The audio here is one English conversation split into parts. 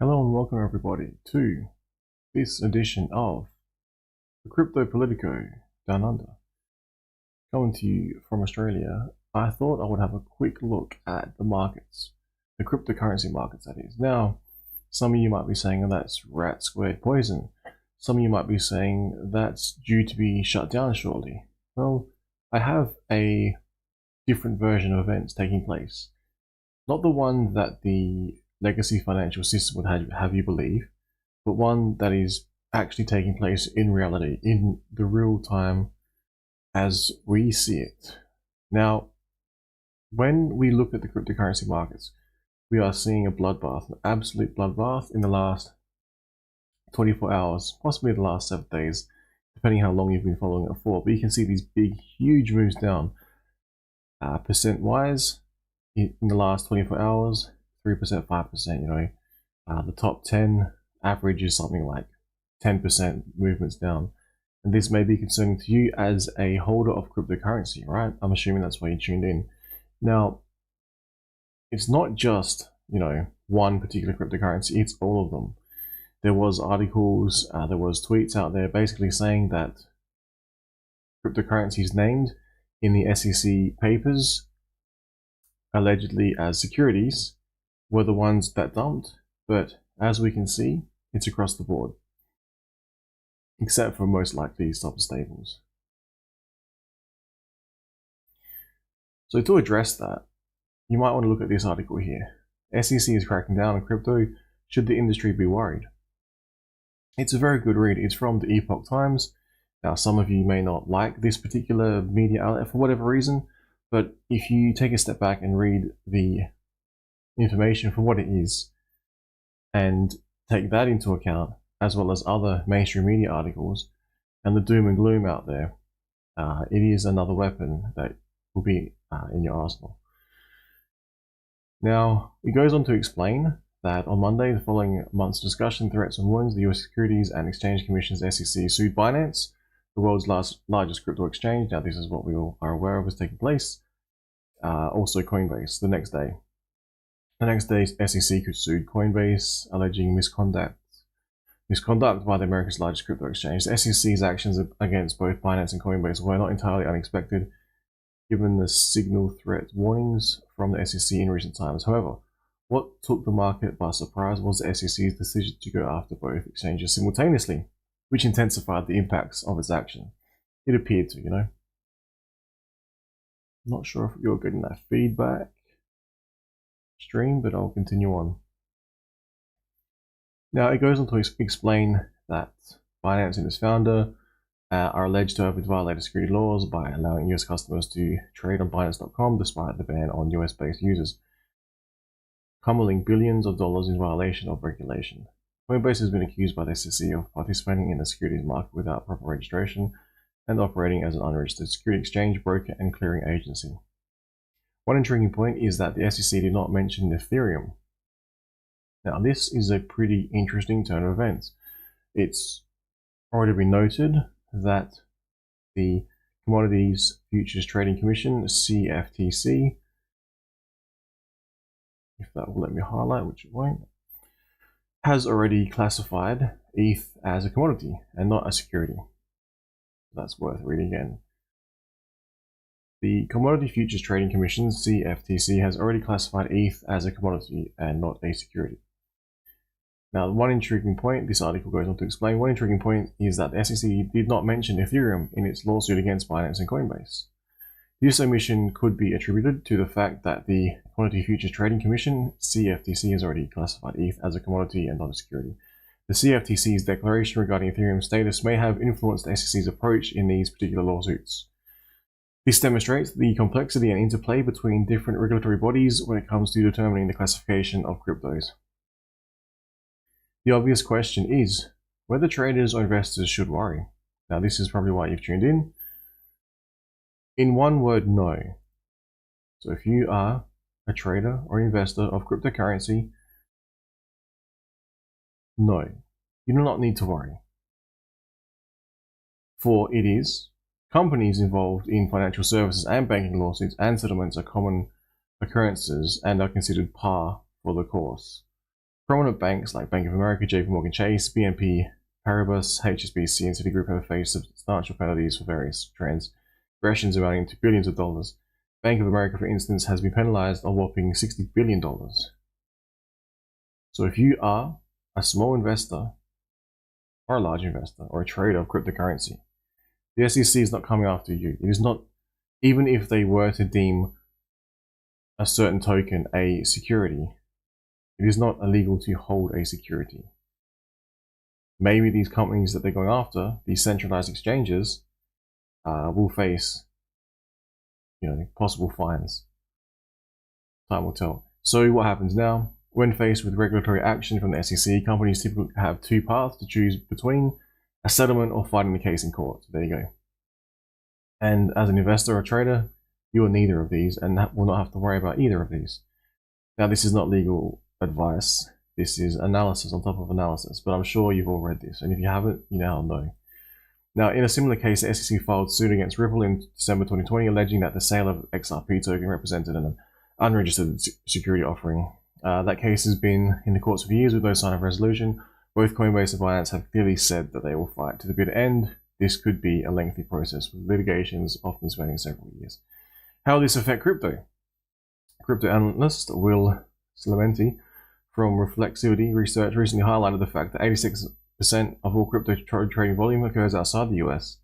Hello and welcome everybody to this edition of the Crypto Politico Down Under. Coming to you from Australia, I thought I would have a quick look at the markets, the cryptocurrency markets that is. Now, some of you might be saying that's rat squared poison. Some of you might be saying that's due to be shut down shortly. Well, I have a different version of events taking place. Not the one that the legacy financial system would have you believe, but one that is actually taking place in reality, in the real time as we see it. Now, when we look at the cryptocurrency markets, we are seeing a bloodbath, an absolute bloodbath in the last 24 hours, possibly the last 7 days, depending how long you've been following it for. But you can see these big, huge moves down. Percent-wise, in the last 24 hours, 3%, 5%, the top 10 average is something like 10% movements down. And this may be concerning to you as a holder of cryptocurrency, right? I'm assuming that's why you tuned in. Now, it's not just, one particular cryptocurrency, it's all of them. There was articles, there was tweets out there basically saying that cryptocurrencies named in the SEC papers allegedly as securities were the ones that dumped, but as we can see, it's across the board, except for most likely stop stables. So to address that, you might want to look at this article here. SEC is cracking down on crypto. Should the industry be worried? It's a very good read. It's from the Epoch Times. Now, some of you may not like this particular media outlet for whatever reason, but if you take a step back and read the information for what it is and take that into account, as well as other mainstream media articles and the doom and gloom out there, it is another weapon that will be in your arsenal. Now, it goes on to explain that on Monday, the following month's discussion, threats and warnings, the US Securities and Exchange Commission's SEC sued Binance, the world's largest crypto exchange. Now, this is what we all are aware of is taking place. Also Coinbase the next day. The next day, SEC sued Coinbase, alleging misconduct by the America's largest crypto exchange. The SEC's actions against both Binance and Coinbase were not entirely unexpected, given the signal threat warnings from the SEC in recent times. However, what took the market by surprise was the SEC's decision to go after both exchanges simultaneously, which intensified the impacts of its action. It appeared to, Not sure if you're getting that feedback stream, but I'll continue on. Now, it goes on to explain that Binance and its founder are alleged to have violated security laws by allowing US customers to trade on Binance.com despite the ban on US-based users, pummeling billions of dollars in violation of regulation. Coinbase has been accused by the SEC of participating in the securities market without proper registration and operating as an unregistered security exchange, broker, and clearing agency. One intriguing point is that the SEC did not mention Ethereum. Now, this is a pretty interesting turn of events. It's already been noted that the Commodities Futures Trading Commission, CFTC, if that will let me highlight, which it won't, has already classified ETH as a commodity and not a security. That's worth reading again. The Commodity Futures Trading Commission, CFTC, has already classified ETH as a commodity and not a security. Now, one intriguing point, this article goes on to explain, one intriguing point is that the SEC did not mention Ethereum in its lawsuit against Binance and Coinbase. This omission could be attributed to the fact that the Commodity Futures Trading Commission, CFTC, has already classified ETH as a commodity and not a security. The CFTC's declaration regarding Ethereum's status may have influenced the SEC's approach in these particular lawsuits. This demonstrates the complexity and interplay between different regulatory bodies when it comes to determining the classification of cryptos. The obvious question is whether traders or investors should worry. Now, this is probably why you've tuned in. In one word, no. So if you are a trader or investor of cryptocurrency, no, you do not need to worry. For it is companies involved in financial services and banking lawsuits and settlements are common occurrences and are considered par for the course. Prominent banks like Bank of America, JP Morgan Chase, BNP Paribas, HSBC, and Citigroup have faced substantial penalties for various transgressions amounting to billions of dollars. Bank of America, for instance, has been penalized a whopping $60 billion. So if you are a small investor, or a large investor, or a trader of cryptocurrency, the SEC is not coming after you. It is not, even if they were to deem a certain token a security, it is not illegal to hold a security. Maybe these companies that they're going after, these centralized exchanges, will face, possible fines. Time will tell. So what happens now? When faced with regulatory action from the SEC, companies typically have two paths to choose between: a settlement or fighting the case in court. So there you go. And as an investor or trader, you are neither of these and will not have to worry about either of these. Now, this is not legal advice. This is analysis on top of analysis, but I'm sure you've all read this. And if you haven't, you now know. Now, in a similar case, the SEC filed suit against Ripple in December 2020, alleging that the sale of XRP token represented an unregistered security offering. That case has been in the courts for years with no sign of resolution. Both Coinbase and Binance have clearly said that they will fight to the bitter end. This could be a lengthy process, with litigations often spanning several years. How will this affect crypto? Crypto analyst Will Slimenti from Reflexivity Research recently highlighted the fact that 86% of all crypto trading volume occurs outside the US.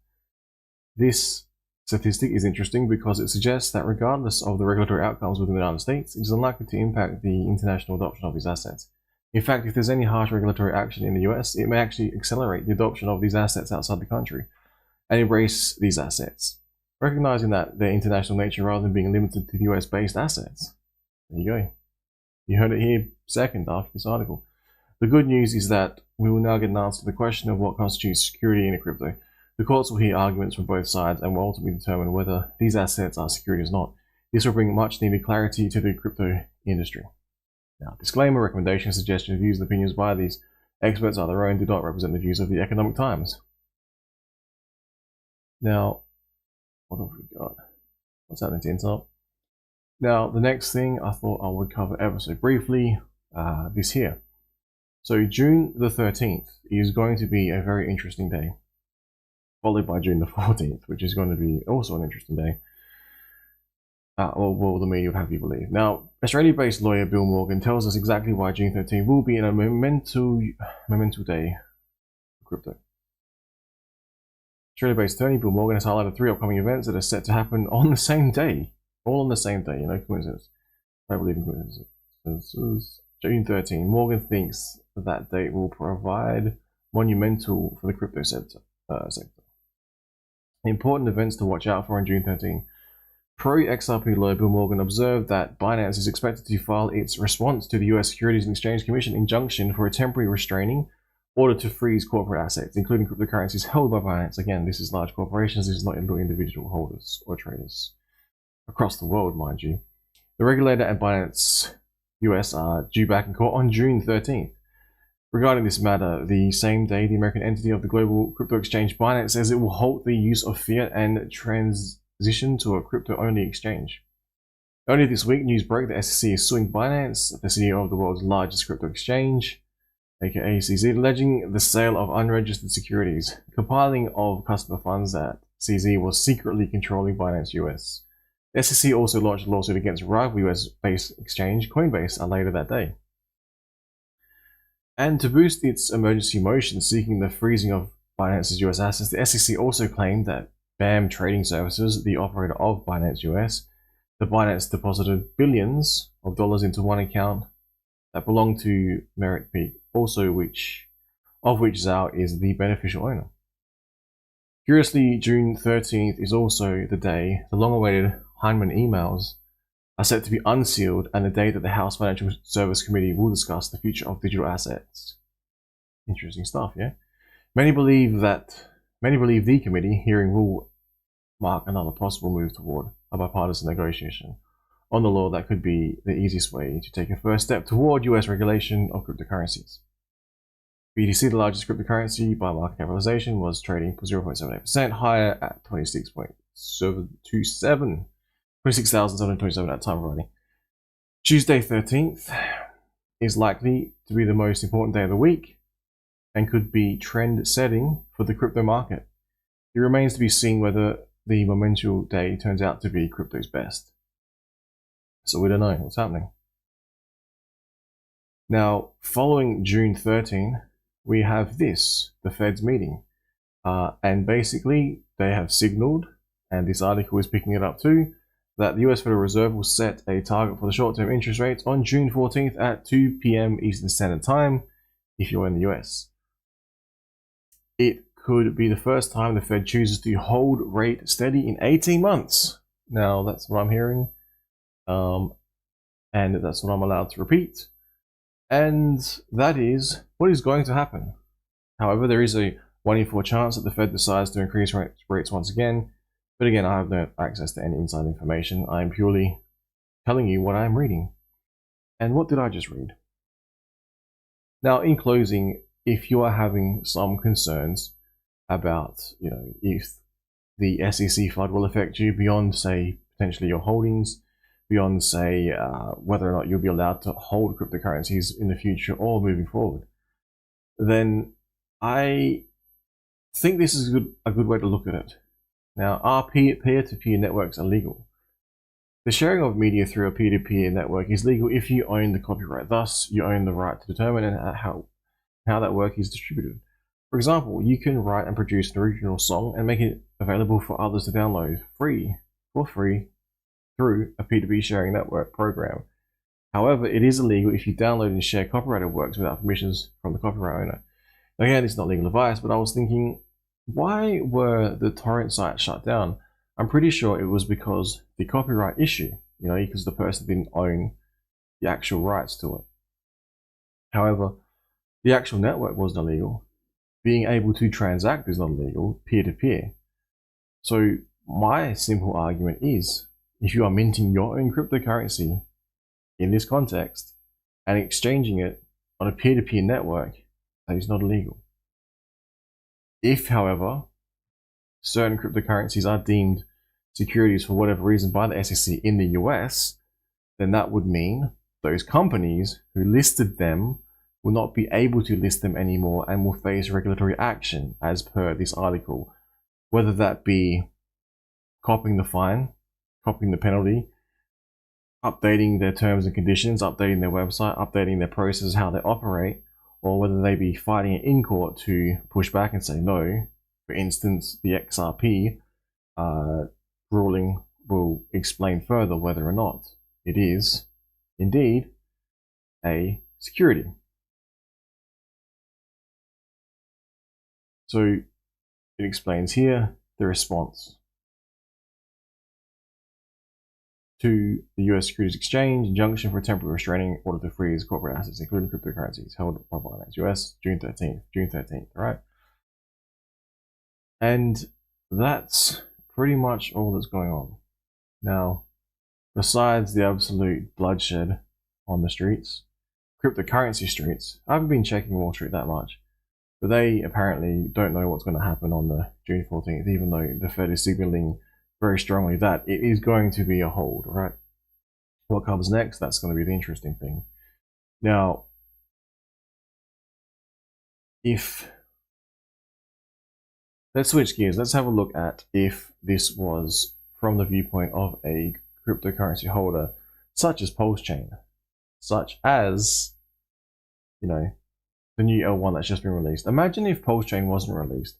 This statistic is interesting because it suggests that regardless of the regulatory outcomes within the United States, it is unlikely to impact the international adoption of these assets. In fact, if there's any harsh regulatory action in the US, it may actually accelerate the adoption of these assets outside the country and embrace these assets, recognizing that their international nature rather than being limited to the US-based assets. There you go. You heard it here second after this article. The good news is that we will now get an answer to the question of what constitutes security in a crypto. The courts will hear arguments from both sides and will ultimately determine whether these assets are securities or not. This will bring much needed clarity to the crypto industry. Now, disclaimer, recommendations, suggestions, views, and opinions by these experts are their own, do not represent the views of the Economic Times. Now, what have we got? What's happening to Intel? Now, the next thing I thought I would cover ever so briefly, this here. So June the 13th is going to be a very interesting day, followed by June the 14th, which is going to be also an interesting day. Well, the media would have you believe. Now, Australia-based lawyer Bill Morgan tells us exactly why June 13th will be a monumental day for crypto. Australia-based attorney Bill Morgan has highlighted 3 upcoming events that are set to happen on the same day. All on the same day, coincidence. I believe in coincidences. June 13. Morgan thinks that date will provide monumental for the crypto sector. Important events to watch out for on June 13. Pro-XRP lawyer Bill Morgan observed that Binance is expected to file its response to the US Securities and Exchange Commission injunction for a temporary restraining order to freeze corporate assets, including cryptocurrencies held by Binance. Again, this is large corporations, this is not individual holders or traders. Across the world, mind you. The regulator and Binance US are due back in court on June 13th. Regarding this matter, the same day, the American entity of the global crypto exchange Binance says it will halt the use of fiat and transition to a crypto-only exchange. Earlier this week, news broke that SEC is suing Binance, the CEO of the world's largest crypto exchange, aka CZ, alleging the sale of unregistered securities, compiling of customer funds that CZ was secretly controlling Binance US. The SEC also launched a lawsuit against rival US-based exchange Coinbase later that day. And to boost its emergency motion seeking the freezing of Binance's US assets, the SEC also claimed that BAM Trading Services, the operator of Binance US, the Binance deposited billions of dollars into one account that belonged to Merritt Peak, also of which Zhao is the beneficial owner. Curiously, June 13th is also the day the long-awaited Heinemann emails are set to be unsealed and the day that the House Financial Service Committee will discuss the future of digital assets. Interesting stuff, yeah? Many believe the committee hearing will mark another possible move toward a bipartisan negotiation on the law that could be the easiest way to take a first step toward US regulation of cryptocurrencies. BTC, the largest cryptocurrency by market capitalization, was trading 0.78% higher at 26,727. 26,727 at the time of writing. Tuesday 13th is likely to be the most important day of the week and could be trend setting for the crypto market. It remains to be seen whether the monumental day turns out to be crypto's best. So we don't know what's happening. Now, following June 13, we have this, the Fed's meeting. And basically, they have signaled, and this article is picking it up too, that the US Federal Reserve will set a target for the short-term interest rates on June 14th at 2 p.m. Eastern Standard Time, if you're in the US. It could be the first time the Fed chooses to hold rate steady in 18 months. Now, that's what I'm hearing, and that's what I'm allowed to repeat. And that is what is going to happen. However, there is a 1 in 4 chance that the Fed decides to increase rates once again. But again, I have no access to any inside information. I am purely telling you what I am reading. And what did I just read? Now, in closing, if you are having some concerns about, if the SEC FUD will affect you beyond, say, potentially your holdings, beyond, say, whether or not you'll be allowed to hold cryptocurrencies in the future or moving forward, then I think this is a good way to look at it. Now, are peer-to-peer networks illegal? The sharing of media through a peer-to-peer network is legal if you own the copyright. Thus, you own the right to determine how that work is distributed. For example, you can write and produce an original song and make it available for others to download for free through a peer-to-peer sharing network program. However, it is illegal if you download and share copyrighted works without permissions from the copyright owner. Again, it's not legal advice, but I was thinking, why were the torrent sites shut down? I'm pretty sure it was because the copyright issue, because the person didn't own the actual rights to it. However, the actual network wasn't illegal. Being able to transact is not illegal, peer-to-peer. So my simple argument is, if you are minting your own cryptocurrency in this context and exchanging it on a peer-to-peer network, that is not illegal. If, however, certain cryptocurrencies are deemed securities for whatever reason by the SEC in the US, then that would mean those companies who listed them will not be able to list them anymore and will face regulatory action as per this article, whether that be copying the fine, copying the penalty, updating their terms and conditions, updating their website, updating their processes, how they operate, or whether they be fighting it in court to push back and say no. For instance, the XRP ruling will explain further whether or not it is indeed a security. So it explains here the response to the US Securities Exchange injunction for a temporary restraining order to freeze corporate assets, including cryptocurrencies, held by Binance US, June 13th, right? And that's pretty much all that's going on. Now, besides the absolute bloodshed on the streets, cryptocurrency streets, I haven't been checking Wall Street that much, but they apparently don't know what's going to happen on the June 14th, even though the Fed is signaling very strongly that it is going to be a hold, right? What comes next, that's going to be the interesting thing. Now, let's switch gears. Let's have a look at if this was from the viewpoint of a cryptocurrency holder, such as PulseChain, such as, the new L1 that's just been released. Imagine if PulseChain wasn't released.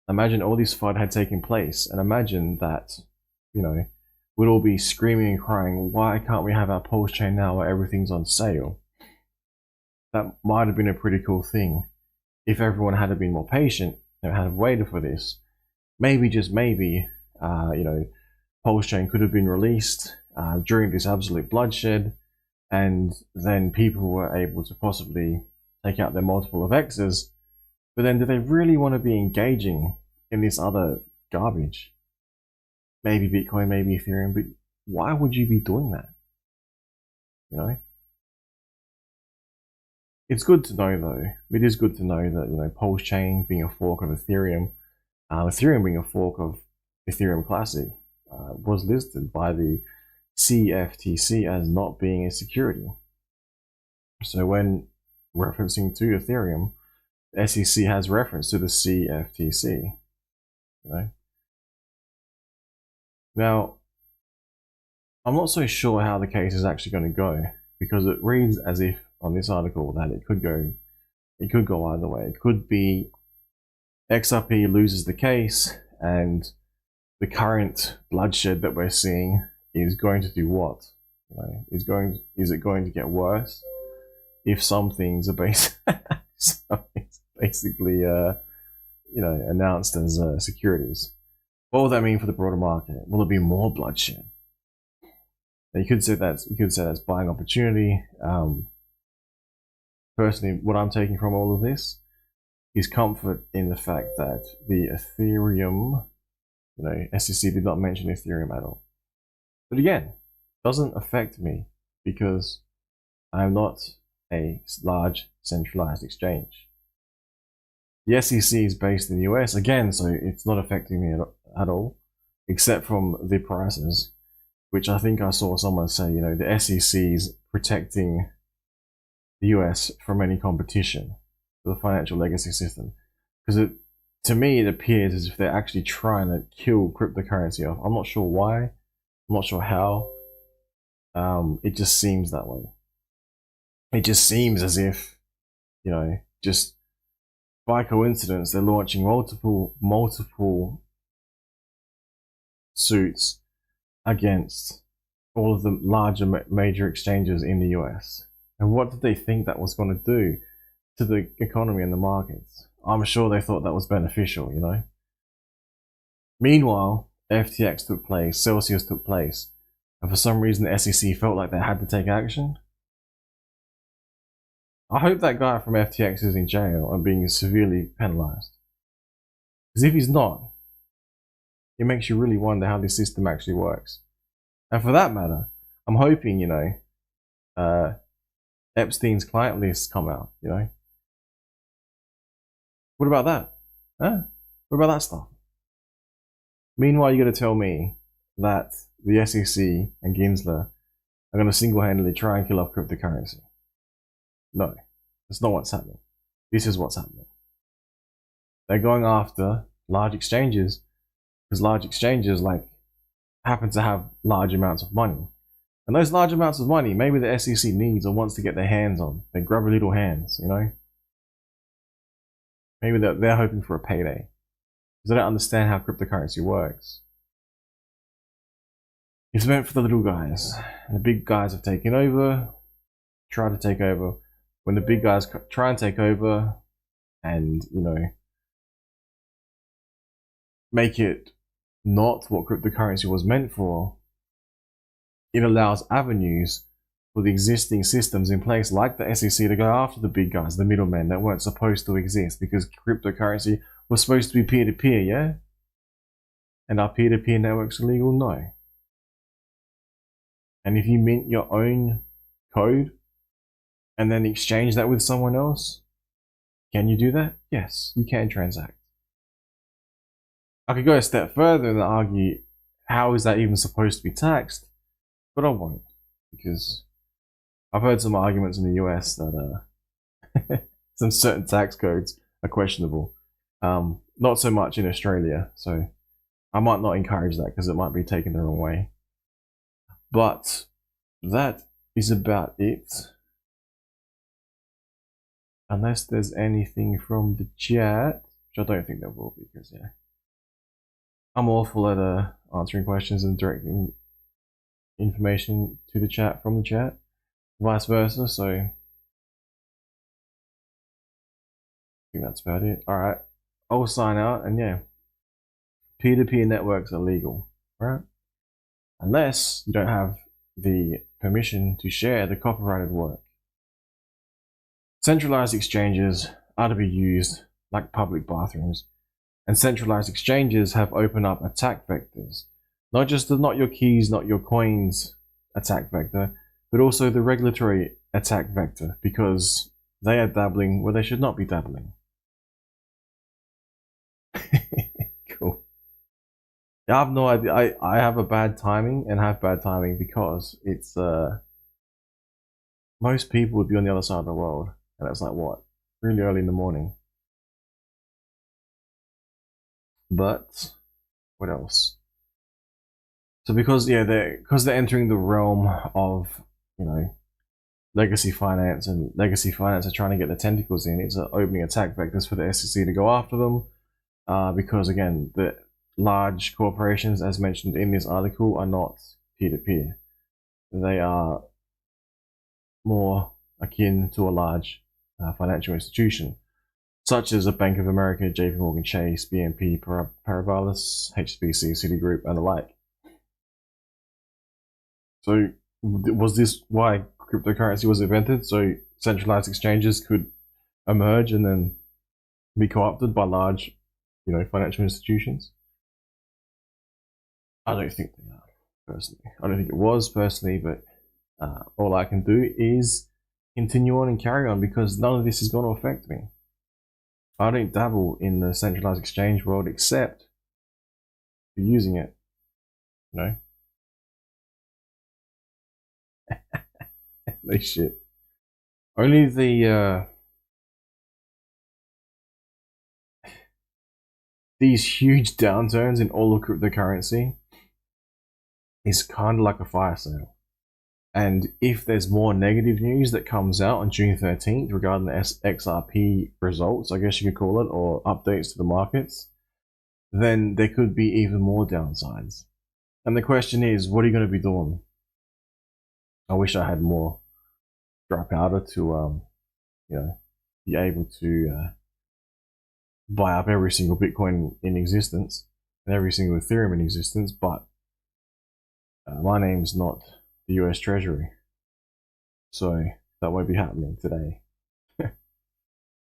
Imagine all this FUD had taken place, and imagine that, we'd all be screaming and crying, why can't we have our PulseChain now where everything's on sale? That might have been a pretty cool thing if everyone had been more patient and had waited for this. Maybe, just maybe, PulseChain could have been released during this absolute bloodshed, and then people were able to possibly take out their multiple of X's. But then do they really want to be engaging in this other garbage? Maybe Bitcoin, maybe Ethereum, but why would you be doing that? It's good to know, though. It is good to know that, PulseChain being a fork of Ethereum, Ethereum being a fork of Ethereum Classic, was listed by the CFTC as not being a security. So when referencing to Ethereum, the SEC has reference to the CFTC. You know? Now, I'm not so sure how the case is actually going to go, because it reads as if on this article that it could go either way. It could be XRP loses the case, and the current bloodshed that we're seeing is going to do what? You know, is it going to get worse if some things are basically announced as securities? What will that mean for the broader market? Will it be more bloodshed? You could say that's buying opportunity. Personally, what I'm taking from all of this is comfort in the fact that the Ethereum, SEC did not mention Ethereum at all. But again, doesn't affect me because I'm not a large centralized exchange. The SEC is based in the US again, so it's not affecting me at all, except from the prices, which I think I saw someone say, the SEC is protecting the US from any competition for the financial legacy system. Because to me, it appears as if they're actually trying to kill cryptocurrency off. I'm not sure why. I'm not sure how. It just seems that way. It just seems as if, just by coincidence, they're launching multiple suits against all of the larger major exchanges in the US. And what did they think that was going to do to the economy and the markets? I'm sure they thought that was beneficial, Meanwhile, FTX took place, Celsius took place, and for some reason the SEC felt like they had to take action. I hope that guy from FTX is in jail and being severely penalized. Because if he's not, it makes you really wonder how this system actually works. And for that matter, I'm hoping, Epstein's client lists come out, What about that? Huh? What about that stuff? Meanwhile, you're going to tell me that the SEC and Gensler are going to single-handedly try and kill off cryptocurrency. No, that's not what's happening. This is what's happening. They're going after large exchanges because large exchanges happen to have large amounts of money. And those large amounts of money, maybe the SEC needs or wants to get their hands on. They grubby little hands, Maybe they're hoping for a payday. Because they don't understand how cryptocurrency works. It's meant for the little guys. And the big guys have taken over, try to take over. When the big guys try and take over and, make it not what cryptocurrency was meant for, it allows avenues for the existing systems in place, like the SEC, to go after the big guys, the middlemen that weren't supposed to exist because cryptocurrency was supposed to be peer-to-peer, yeah? And are peer-to-peer networks illegal? No. And if you mint your own code and then exchange that with someone else, can you do that? Yes, you can transact. I could go a step further and argue, how is that even supposed to be taxed? But I won't, because I've heard some arguments in the US that some certain tax codes are questionable. Not so much in Australia, so I might not encourage that because it might be taken the wrong way. But that is about it. Unless there's anything from the chat, which I don't think there will be, because I'm awful at answering questions and directing information to the chat from the chat, vice versa, so I think that's about it. Alright, I'll sign out, and peer-to-peer networks are legal, right? Unless you don't have the permission to share the copyrighted work. Centralized exchanges are to be used like public bathrooms, and centralized exchanges have opened up attack vectors. Not just the not your keys, not your coins attack vector, but also the regulatory attack vector, because they are dabbling where they should not be dabbling. Cool. I have no idea. I have a bad timing and have bad timing because it's most people would be on the other side of the world, and that's like what, really early in the morning. But what else? So they're entering the realm of, you know, legacy finance, and legacy finance are trying to get their tentacles in. It's opening attack vectors for the SEC to go after them, because again, the large corporations, as mentioned in this article, are not peer-to-peer. They are more akin to a large financial institution, such as a Bank of America, JP Morgan Chase, BNP Paribas, HSBC, Citigroup, and the like. So, was this why cryptocurrency was invented? So centralized exchanges could emerge and then be co-opted by large, financial institutions? I don't think they are, personally. I don't think it was, personally, but all I can do is continue on and carry on, because none of this is going to affect me. I don't dabble in the centralized exchange world except for using it, you know? No shit. Only these huge downturns in all of cryptocurrency is kind of like a fire sale. And if there's more negative news that comes out on June 13th regarding the XRP results, I guess you could call it, or updates to the markets, then there could be even more downsides. And the question is, what are you going to be doing? I wish I had more dry powder to, be able to buy up every single Bitcoin in existence and every single Ethereum in existence, but my name's not the US Treasury, so that won't be happening today.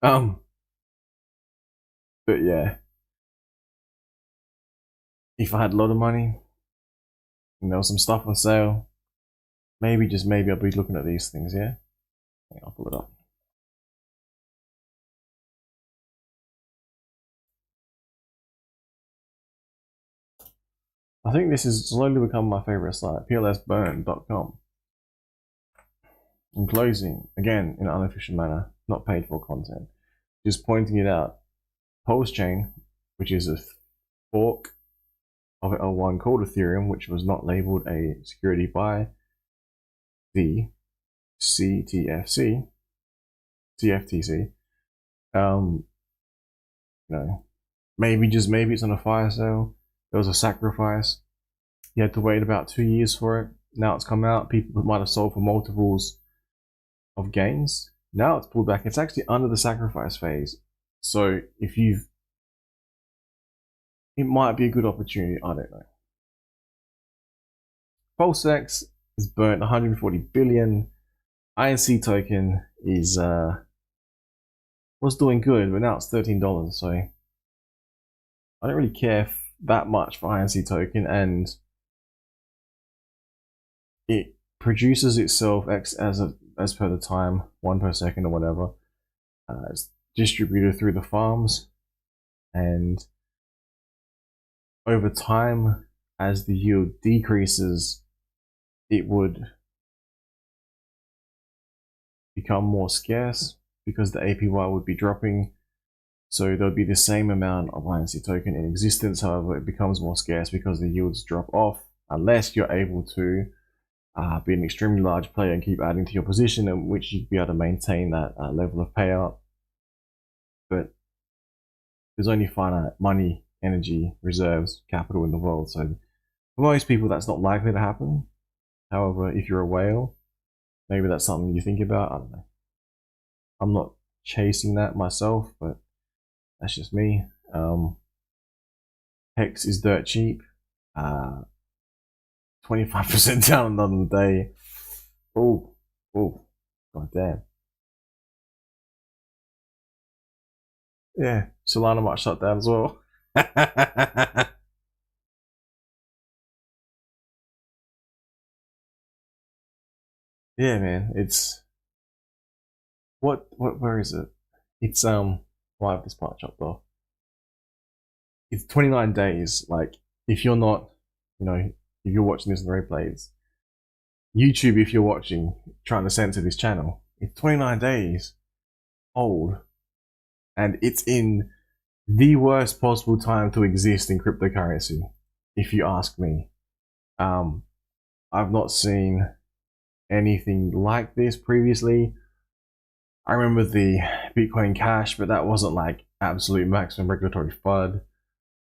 But yeah, if I had a lot of money and there was some stuff on sale, maybe, just maybe, I'll be looking at these things. Yeah, I'll pull it up. I think this has slowly become my favorite site, plsburn.com. In closing, again, in an unofficial manner, not paid for content, just pointing it out, Pulse Chain, which is a fork of L1 called Ethereum, which was not labeled a security by the CTFC, CFTC. Maybe, just maybe, it's on a fire sale. There was a sacrifice. You had to wait about 2 years for it. Now it's come out. People might have sold for multiples of gains. Now it's pulled back. It's actually under the sacrifice phase. So it might be a good opportunity. I don't know. PulseX is burnt 140 billion. INC token is was doing good, but now it's $13. So I don't really care that much for INC token, and it produces itself as per the time, 1 per second or whatever. It's distributed through the farms, and over time, as the yield decreases, it would become more scarce because the APY would be dropping. So there'll be the same amount of INC token in existence. However, it becomes more scarce because the yields drop off, unless you're able to be an extremely large player and keep adding to your position, in which you'd be able to maintain that level of payout. But there's only finite money, energy, reserves, capital in the world. So for most people, that's not likely to happen. However, if you're a whale, maybe that's something you think about. I don't know. I'm not chasing that myself, but that's just me. Hex is dirt cheap. 25% down another day. Oh, god damn. Yeah, Solana might shut down as well. Yeah, man, it's where is it? It's why have this part chopped off? It's 29 days. Like, if you're not, if you're watching this in the replays, YouTube, if you're watching, trying to censor this channel, it's 29 days old, and it's in the worst possible time to exist in cryptocurrency, if you ask me. I've not seen anything like this previously. I remember the Bitcoin Cash, but that wasn't like absolute maximum regulatory FUD.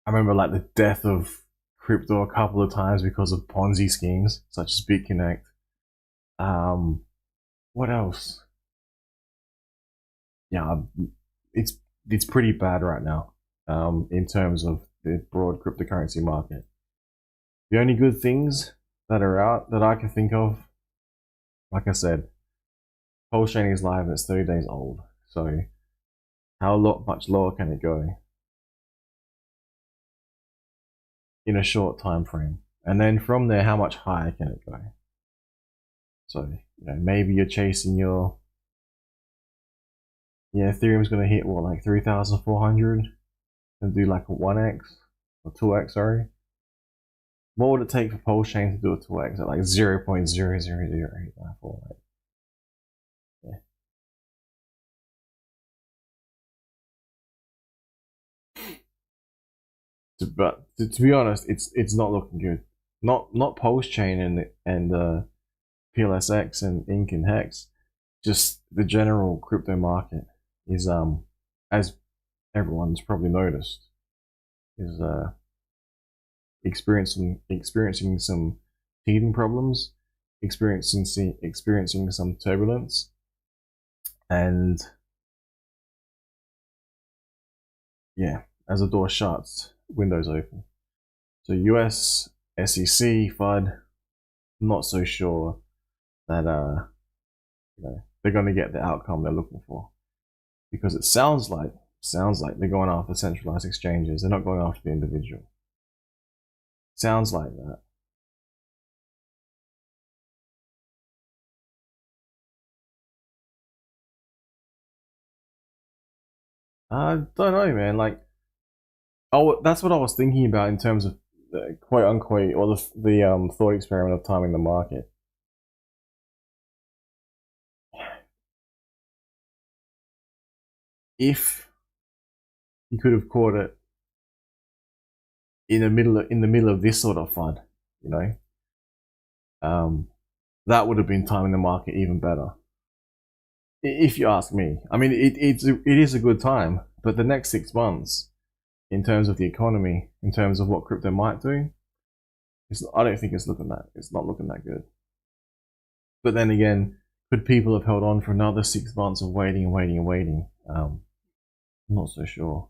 I remember like the death of crypto a couple of times because of Ponzi schemes, such as BitConnect. What else? Yeah, it's pretty bad right now, in terms of the broad cryptocurrency market. The only good things that are out that I can think of, like I said, Pulse Chain is live and it's 30 days old. So how much lower can it go in a short time frame? And then from there, how much higher can it go? So, maybe you're chasing your, Ethereum's going to hit what, like 3,400 and do like a 1x or 2x, sorry. What would it take for Pulse Chain to do a 2x at like 0.00084? Like, yeah. But to be honest, it's not looking good. Not Pulse Chain and PLSX and Ink and Hex. Just the general crypto market is as everyone's probably noticed, is experiencing some teething problems, experiencing some turbulence, and yeah, as the door shuts, windows open. So US SEC FUD, not so sure that they're going to get the outcome they're looking for, because it sounds like they're going after centralized exchanges. They're not going after the individual. Sounds like that. I don't know, man. Like, oh, that's what I was thinking about in terms of the quote unquote, or the thought experiment of timing the market. If you could have caught it in the middle of this sort of FUD, that would have been timing the market even better. If you ask me, I mean, it is a good time, but the next 6 months, in terms of the economy, in terms of what crypto might do, I don't think it's not looking that good. But then again, could people have held on for another 6 months of waiting and waiting and waiting? I'm not so sure.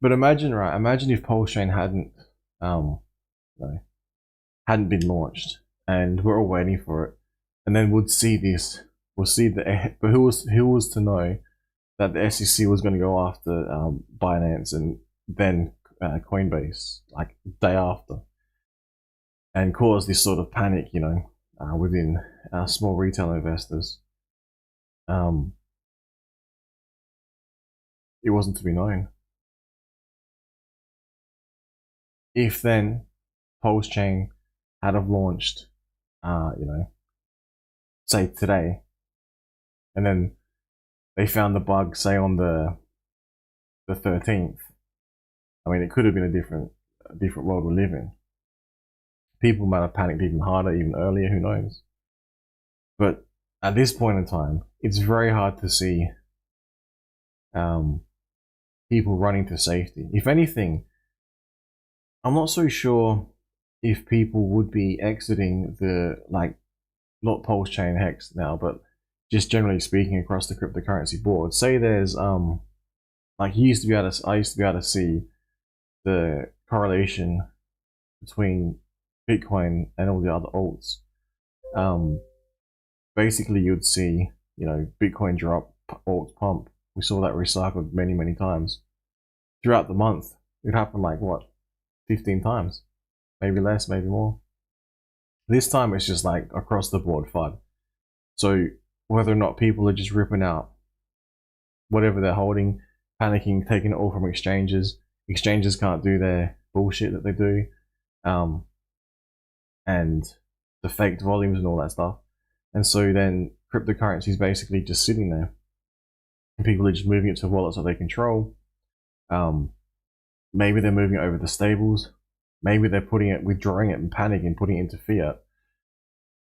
But imagine if Pulse Chain hadn't been launched, and we're all waiting for it, and then we'll see but who was to know that the SEC was going to go after Binance and then Coinbase like day after, and cause this sort of panic, within small retail investors. It wasn't to be known. If then Pulse Chain had have launched, say today, and then they found the bug, say on the 13th. I mean, it could have been a different world we live in. People might have panicked even harder, even earlier. Who knows? But at this point in time, it's very hard to see people running to safety. If anything, I'm not so sure if people would be exiting not Pulse Chain Hex now, but just generally speaking across the cryptocurrency board. Say there's I used to be able to see the correlation between Bitcoin and all the other alts. Basically you'd see, Bitcoin drop, alts pump. We saw that recycled many, many times throughout the month. It happened like 15 times, maybe less, maybe more. This time it's just like across the board FUD. So whether or not people are just ripping out whatever they're holding, panicking, taking it all from exchanges can't do their bullshit that they do, and the faked volumes and all that stuff. And so then cryptocurrency is basically just sitting there, and people are just moving it to wallets that they control. Maybe they're moving it over to stables. Maybe they're withdrawing it and panicking, putting it into fiat.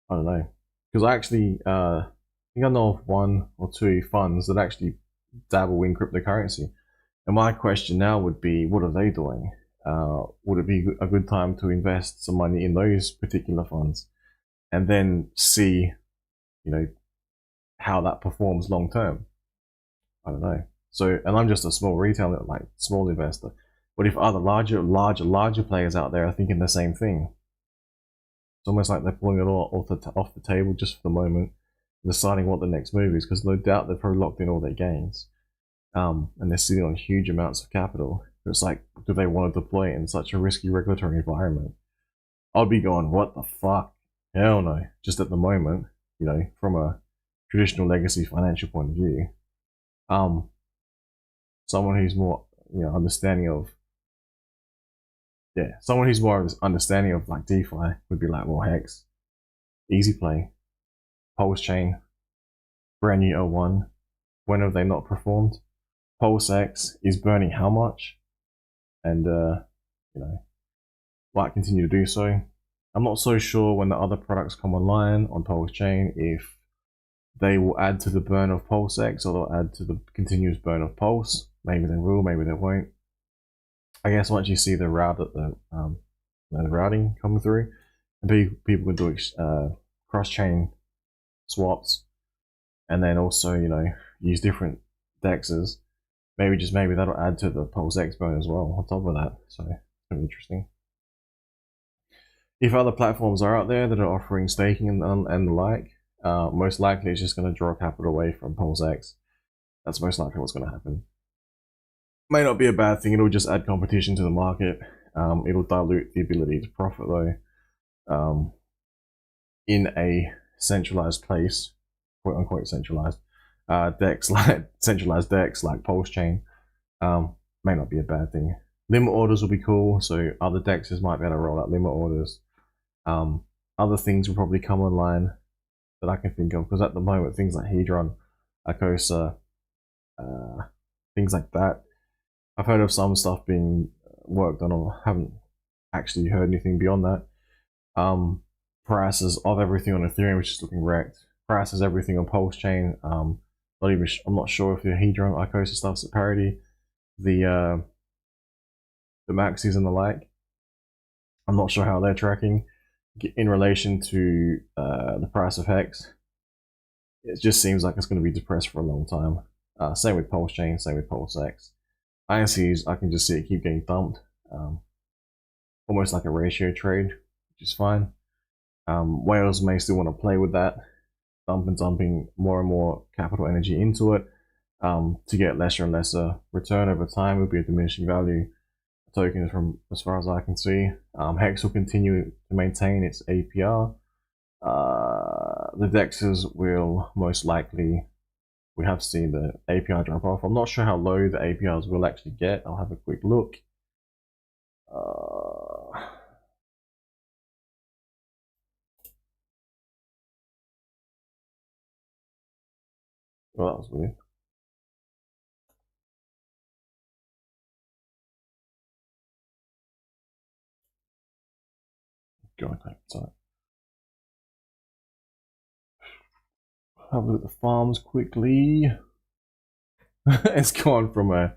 I don't know. Because I actually, I think I know of 1 or 2 funds that actually dabble in cryptocurrency. And my question now would be, what are they doing? Would it be a good time to invest some money in those particular funds and then see, how that performs long term? I don't know. So, and I'm just a small retailer, like small investor. But if other larger players out there are thinking the same thing, it's almost like they're pulling it all off the table just for the moment, deciding what the next move is, because no doubt they've probably locked in all their gains, and they're sitting on huge amounts of capital. It's like, do they want to deploy it in such a risky regulatory environment? I'd be going, what the fuck? Hell no. Just at the moment, from a traditional legacy financial point of view, someone who's more, understanding of like DeFi would be like, well, Hex, easy play, Pulse Chain, brand new 01. When have they not performed? Pulse X is burning how much? And, might continue to do so. I'm not so sure when the other products come online on Pulse Chain if they will add to the burn of Pulse X or they'll add to the continuous burn of Pulse. Maybe they will, maybe they won't. I guess once you see the routing coming through, and people can do cross-chain swaps, and then also use different dexes. Maybe that'll add to the Pulse X burn as well on top of that. So it's kind of interesting. If other platforms are out there that are offering staking and the like, most likely it's just going to draw capital away from Pulse X. That's most likely what's going to happen. May not be a bad thing. It'll just add competition to the market. It'll dilute the ability to profit though. In a centralized place, quote unquote centralized centralized DEX like Pulse Chain, may not be a bad thing. Limit orders will be cool, so other DEXs might be able to roll out limit orders. Other things will probably come online that I can think of, because at the moment things like Hedron, Acosa, things like that, I've heard of some stuff being worked on, or haven't actually heard anything beyond that. Prices of everything on Ethereum, which is looking wrecked. Prices everything on Pulse Chain. I'm not sure if the Hedron, Icosa stuff's at parity. The maxis and the like. I'm not sure how they're tracking in relation to the price of Hex. It just seems like it's going to be depressed for a long time. Same with Pulse Chain, same with Pulse X. INCs, I can just see it keep getting dumped. Almost like a ratio trade, which is fine. Whales may still want to play with that, dumping more and more capital energy into it to get lesser and lesser return over time. Would be a diminishing value token from as far as I can see. Hex will continue to maintain its APR. The DEXs will most likely, we have seen the APR drop off. I'm not sure how low the APRs will actually get. I'll have a quick look. Well, that was weird. Go and take it. Have a look at the farms quickly. It's gone from a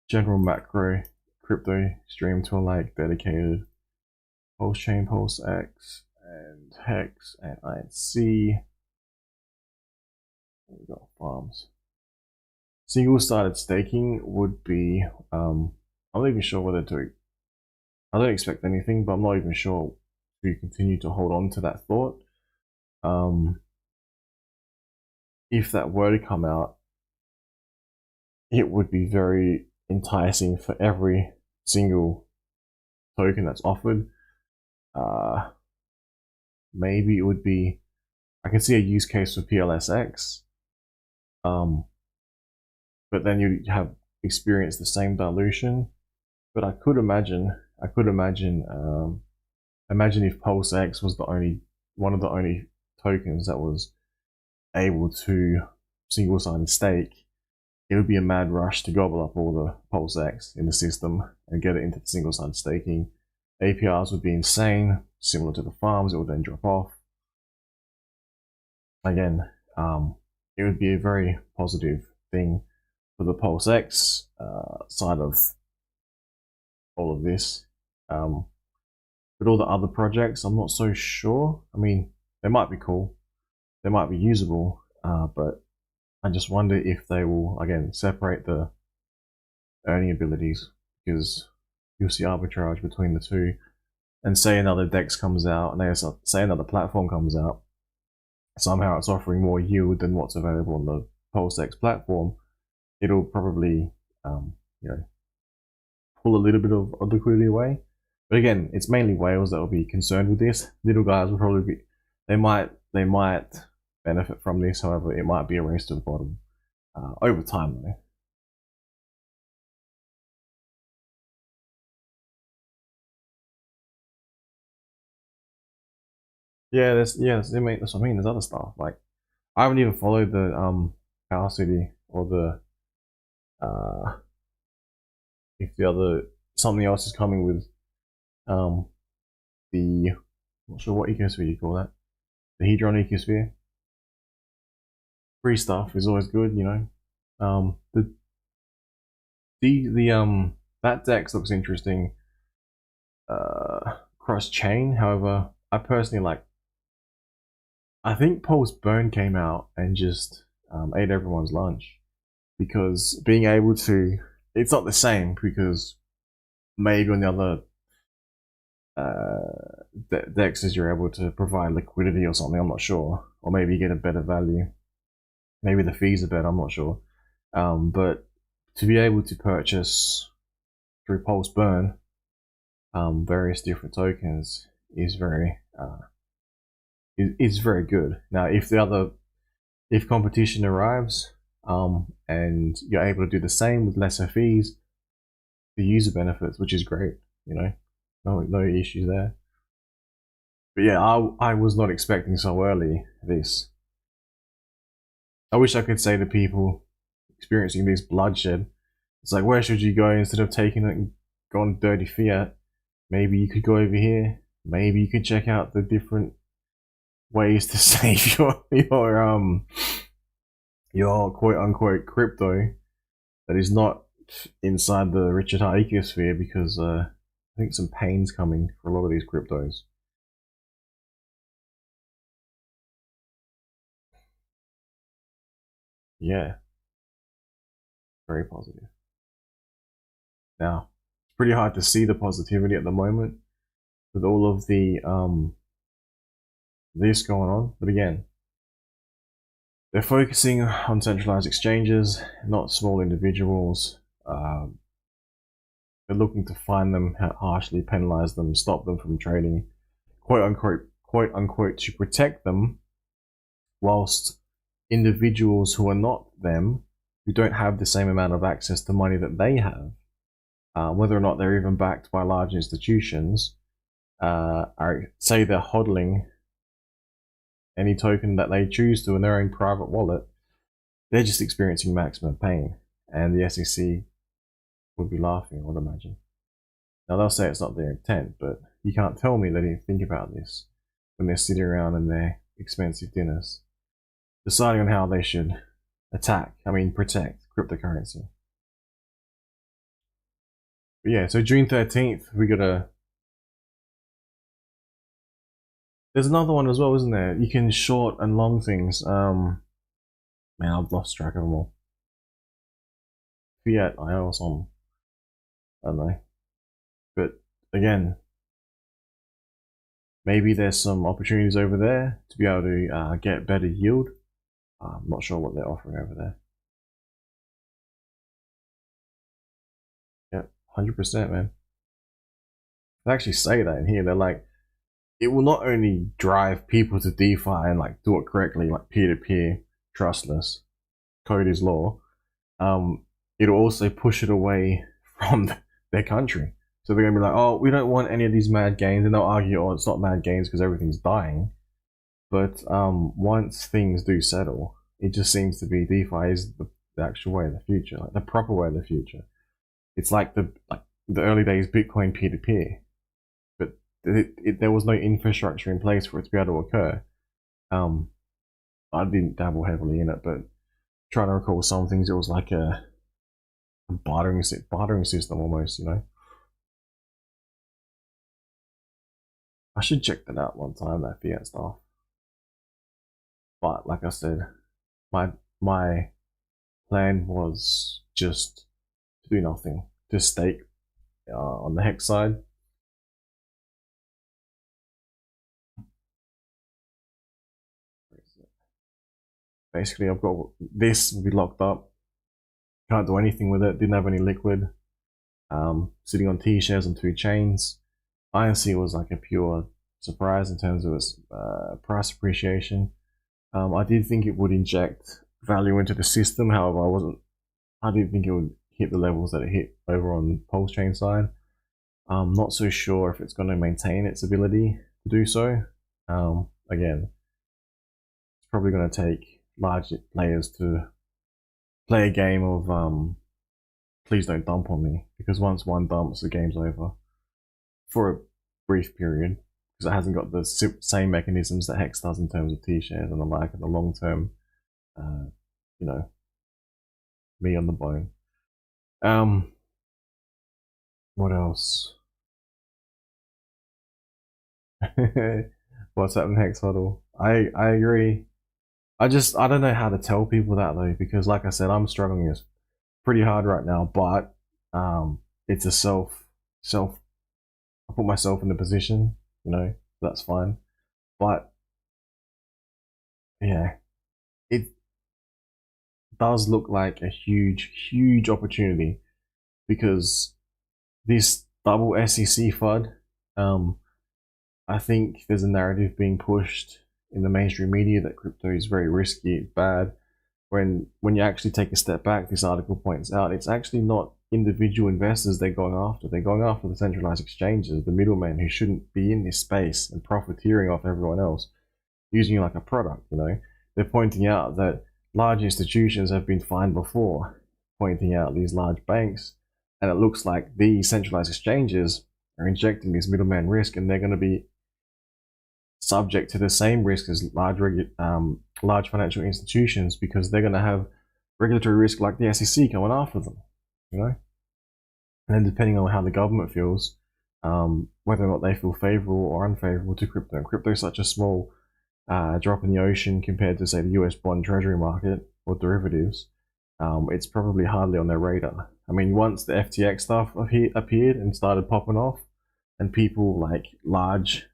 general macro crypto stream to a like dedicated Pulse Chain, Pulse X, and Hex, and INC. We got farms. Single-sided staking would be, I'm not even sure whether to, I don't expect anything, but I'm not even sure to continue to hold on to that thought. If that were to come out, it would be very enticing for every single token that's offered. Maybe it would be, I can see a use case for PLSX, but then you have experienced the same dilution. But I could imagine I could imagine imagine if Pulse X was one of the only tokens that was able to single-sided stake. It would be a mad rush to gobble up all the Pulse X in the system and get it into the single-sided staking. APRs would be insane, similar to the farms. It would then drop off. Again, it would be a very positive thing for the Pulse X side of all of this. But all the other projects, I'm not so sure. I mean, they might be cool, they might be usable, but I just wonder if they will, again, separate the earning abilities, because you'll see arbitrage between the two. And say another DEX comes out, and say another platform comes out, somehow it's offering more yield than what's available on the PulseX platform, it'll probably, pull a little bit of liquidity away. But again, it's mainly whales that will be concerned with this. Little guys will probably be, they might benefit from this. However, it might be a race to the bottom over time, though. Yeah, that's what I mean. There's other stuff. Like, I haven't even followed the Power City or the if the other something else is coming with the, I'm not sure what ecosphere you call that, the Hedron ecosphere. Free stuff is always good, you know. That DEX looks interesting. Cross chain, however, I personally I think Pulse Burn came out and just ate everyone's lunch, because being able to, it's not the same, because maybe on the other DEXs you're able to provide liquidity or something, I'm not sure, or maybe you get a better value, maybe the fees are better, I'm not sure, but to be able to purchase through Pulse Burn various different tokens is very good. Now, if competition arrives and you're able to do the same with lesser fees, the user benefits, which is great, you know, no issues there. But yeah, I was not expecting so early this. I wish I could say to people experiencing this bloodshed, it's like, where should you go instead of taking it and going dirty fiat? Maybe you could go over here. Maybe you could check out the different ways to save your quote unquote crypto that is not inside the Richard Hart ecosphere, because I think some pain's coming for a lot of these cryptos. Yeah, very positive. Now, it's pretty hard to see the positivity at the moment with all of the this going on, but again, they're focusing on centralized exchanges, not small individuals. They're looking to fine them, harshly penalize them, stop them from trading, quote unquote, to protect them, whilst individuals who are not them, who don't have the same amount of access to money that they have, whether or not they're even backed by large institutions, say they're hodling any token that they choose to in their own private wallet, they're just experiencing maximum pain, and the SEC would be laughing, I would imagine. Now, they'll say it's not their intent, but you can't tell me they didn't think about this when they're sitting around in their expensive dinners, deciding on how they should protect cryptocurrency. But yeah, so June 13th, we got there's another one as well, isn't there? You can short and long things. Man, I've lost track of them all. Fiat IO or something. I don't know. But again, maybe there's some opportunities over there to be able to get better yield. I'm not sure what they're offering over there. Yep, 100%, man. They actually say that in here. They're like, it will not only drive people to DeFi and like do it correctly, like peer-to-peer, trustless, code is law. It'll also push it away from their country. So they're gonna be like, oh, we don't want any of these mad gains, and they'll argue, oh, it's not mad gains because everything's dying. But once things do settle, it just seems to be DeFi is the actual way of the future, like the proper way of the future. It's like the early days Bitcoin peer to peer, but there was no infrastructure in place for it to be able to occur. I didn't dabble heavily in it, but trying to recall some things, it was like a bartering system almost, you know. I should check that out one time, that fiat stuff. But like I said, my plan was just to do nothing, just stake on the hex side. Basically, I've got this will be locked up. Can't do anything with it. Didn't have any liquid. Sitting on T shares on 2 chains. INC was like a pure surprise in terms of its price appreciation. I did think it would inject value into the system. However, I didn't think it would hit the levels that it hit over on Pulse chain side. I'm not so sure if it's going to maintain its ability to do so. Again, it's probably going to take large players to play a game of please don't dump on me, because once one dumps, the game's over for a brief period, because it hasn't got the same mechanisms that Hex does in terms of T-shares and the like, and the long-term, you know, meat on the bone. What else? What's happening, Hex Huddle? I agree. I don't know how to tell people that though, because like I said, I'm struggling this pretty hard right now, but it's a self I put myself in the position, you know, that's fine. But yeah, it does look like a huge opportunity, because this double SEC FUD, I think there's a narrative being pushed in the mainstream media that crypto is very risky, it's bad. When you actually take a step back, this article points out it's actually not individual investors they're going after. They're going after the centralized exchanges, the middlemen who shouldn't be in this space and profiteering off everyone else, using it like a product, you know. They're pointing out that large institutions have been fined before, pointing out these large banks, and it looks like these centralized exchanges are injecting this middleman risk, and they're going to be subject to the same risk as large financial institutions, because they're going to have regulatory risk like the SEC coming after them, you know. And then depending on how the government feels, whether or not they feel favorable or unfavorable to crypto. And crypto is such a small drop in the ocean compared to, say, the US bond treasury market or derivatives. It's probably hardly on their radar. I mean, once the FTX stuff appeared and started popping off, and people like large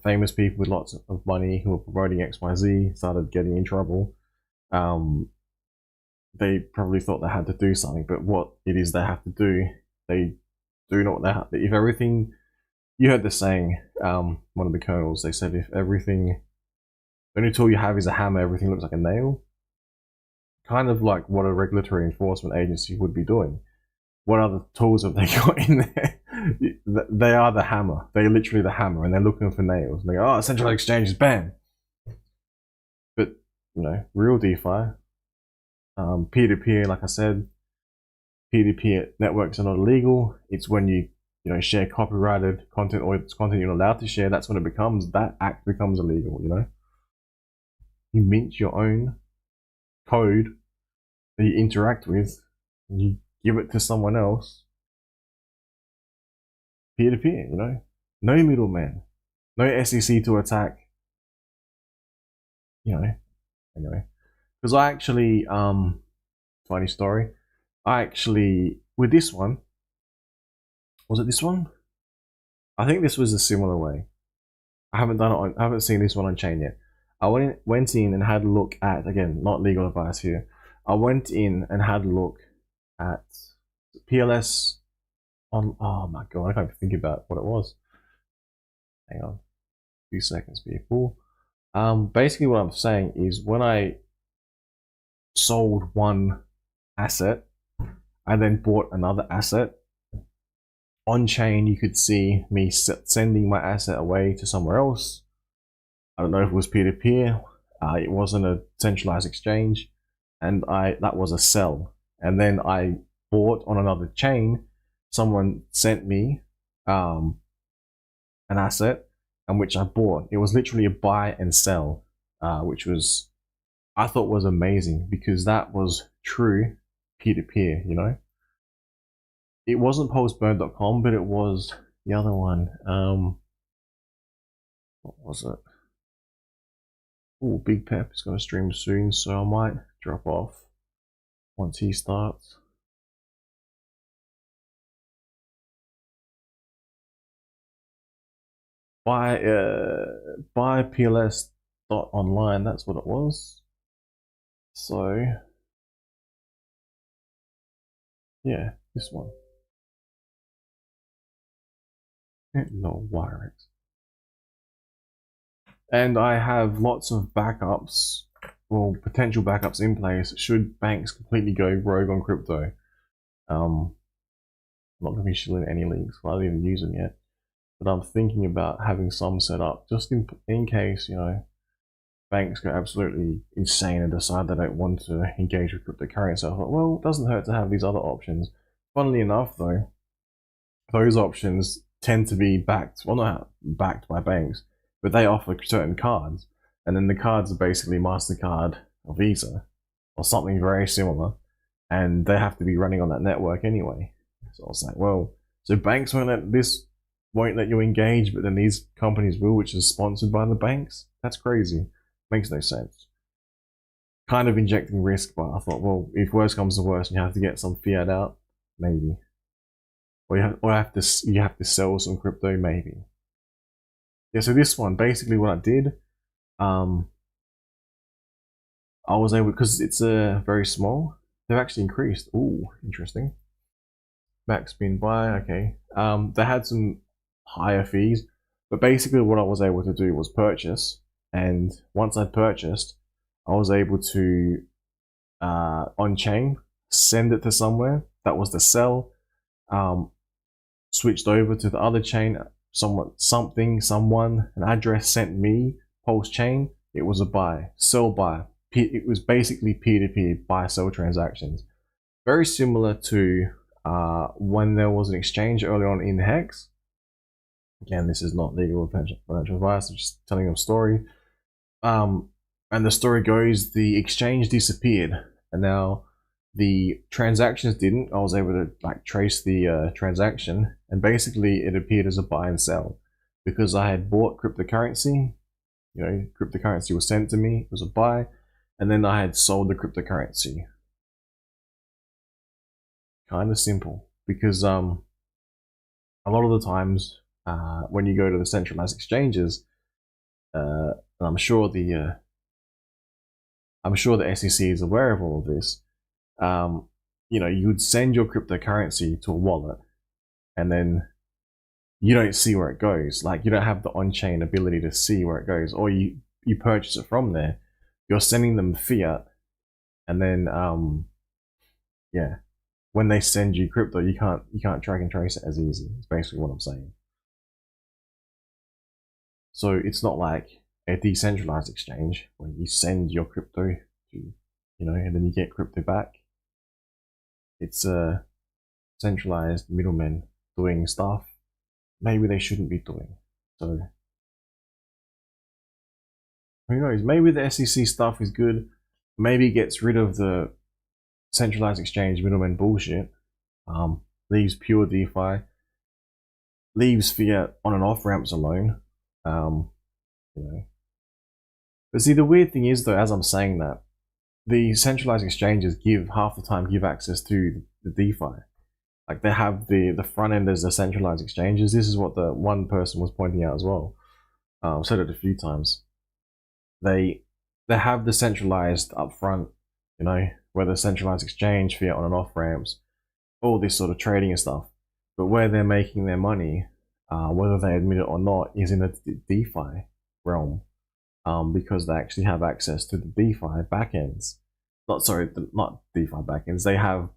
famous people with lots of money who were promoting XYZ started getting in trouble, they probably thought they had to do something. But what it is they have to do, they do not. If everything, you heard the saying, one of the colonels, they said, if everything, the only tool you have is a hammer, everything looks like a nail. Kind of like what a regulatory enforcement agency would be doing. What other tools have they got in there? They are the hammer. They're literally the hammer, and they're looking for nails. And they go, oh, centralized exchanges, bam. But, you know, real DeFi, peer-to-peer, like I said, peer-to-peer networks are not illegal. It's when you share copyrighted content, or it's content you're not allowed to share, that's when that act becomes illegal, you know? You mint your own code that you interact with, and you give it to someone else, peer-to-peer, you know? No middleman, no SEC to attack, you know? Anyway, because I actually, funny story, with this one, was it this one? I think this was a similar way. I haven't seen this one on chain yet. I went in and had a look at, again, not legal advice here. I went in and had a look at PLS on, oh my god, I can't even think about what it was. Hang on, 2 seconds, people. Basically what I'm saying is, when I sold one asset, I then bought another asset, on chain, you could see me sending my asset away to somewhere else. I don't know if it was peer to peer. It wasn't a centralized exchange, and that was a sell. And then I bought on another chain. Someone sent me an asset, and which I bought. It was literally a buy and sell, which was I thought was amazing because that was true peer to peer. You know, it wasn't postburn.com, but it was the other one. What was it? Oh, Big Pep is going to stream soon, so I might drop off once he starts. Buy PLS.online, that's what it was. So yeah, this one. No Wirex. And I have lots of backups, or potential backups in place should banks completely go rogue on crypto. I'm not going to be shilling any links, I don't even use them yet. But I'm thinking about having some set up just in case, you know, banks go absolutely insane and decide they don't want to engage with cryptocurrency. I thought, well, it doesn't hurt to have these other options. Funnily enough, though, those options tend to be backed, well, not backed by banks, but they offer certain cards. And then the cards are basically MasterCard or Visa or something very similar. And they have to be running on that network anyway. So I was like, well, so banks won't let you engage, but then these companies will, which is sponsored by the banks? That's crazy. Makes no sense. Kind of injecting risk, but I thought, well, if worse comes to worse and you have to get some fiat out, maybe. Or you have to sell some crypto, maybe. Yeah, so this one, basically what I did, I was able, because it's very small, they've actually increased. Ooh, interesting. Max bin buy, okay. They had some higher fees, but basically what I was able to do was purchase, and once I'd purchased, I was able to on chain send it to somewhere. That was the sell. Switched over to the other chain. Someone, an address sent me post chain. It was a buy, sell, buy. It was basically peer-to-peer buy sell transactions. Very similar to when there was an exchange early on in Hex. Again, this is not legal financial advice. I'm just telling you a story. And the story goes, the exchange disappeared, and now the transactions didn't. I was able to like trace the transaction, and basically it appeared as a buy and sell because I had bought cryptocurrency. You know, cryptocurrency was sent to me. It was a buy, and then I had sold the cryptocurrency. Kind of simple because a lot of the times when you go to the centralized exchanges, and I'm sure the SEC is aware of all of this. You know, you would send your cryptocurrency to a wallet, and then you don't see where it goes. Like you don't have the on-chain ability to see where it goes, or you purchase it from there. You're sending them fiat, and then yeah, when they send you crypto, you can't track and trace it as easy. It's basically what I'm saying. So it's not like a decentralized exchange where you send your crypto to, you know, and then you get crypto back. It's a centralized middlemen doing stuff maybe they shouldn't be doing. So who knows? Maybe the SEC stuff is good. Maybe it gets rid of the centralized exchange middlemen bullshit. Leaves pure DeFi. Leaves fiat on and off ramps alone. You know. But see, the weird thing is though, as I'm saying that, the centralized exchanges half the time give access to the DeFi. Like they have the front end as the centralized exchanges. This is what the one person was pointing out as well. I've said it a few times. They have the centralized upfront, you know, where the centralized exchange, fiat on and off ramps, all this sort of trading and stuff. But where they're making their money, whether they admit it or not, is in the DeFi realm, because they actually have access to the DeFi backends. Not DeFi backends. They have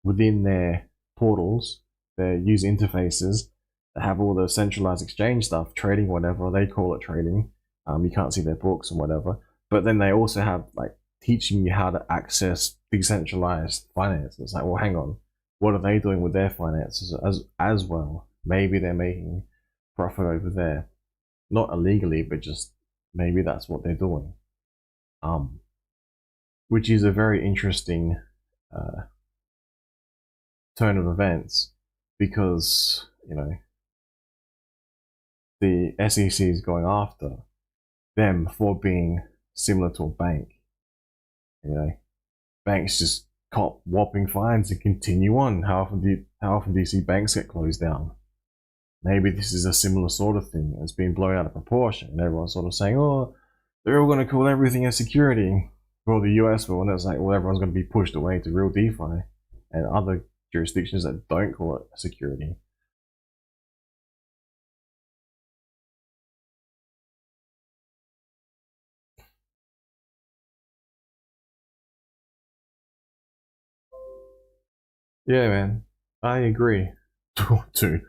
within their portals their user interfaces that have all the centralized exchange stuff, trading, whatever they call it, trading. You can't see their books and whatever. But then they also have like teaching you how to access decentralized finance. It's like, well, hang on, what are they doing with their finances as well? Maybe they're making profit over there, not illegally, but just maybe that's what they're doing. Which is a very interesting turn of events, because the SEC is going after them for being similar to a bank. Banks just cop whopping fines and continue on. How often do you see banks get closed down? Maybe this is a similar sort of thing. It's been blown out of proportion, and everyone's sort of saying, "Oh, they're all going to call everything a security." For the US, and it's like, well, everyone's going to be pushed away to real DeFi and other jurisdictions that don't call it a security. Yeah, man, I agree. Too.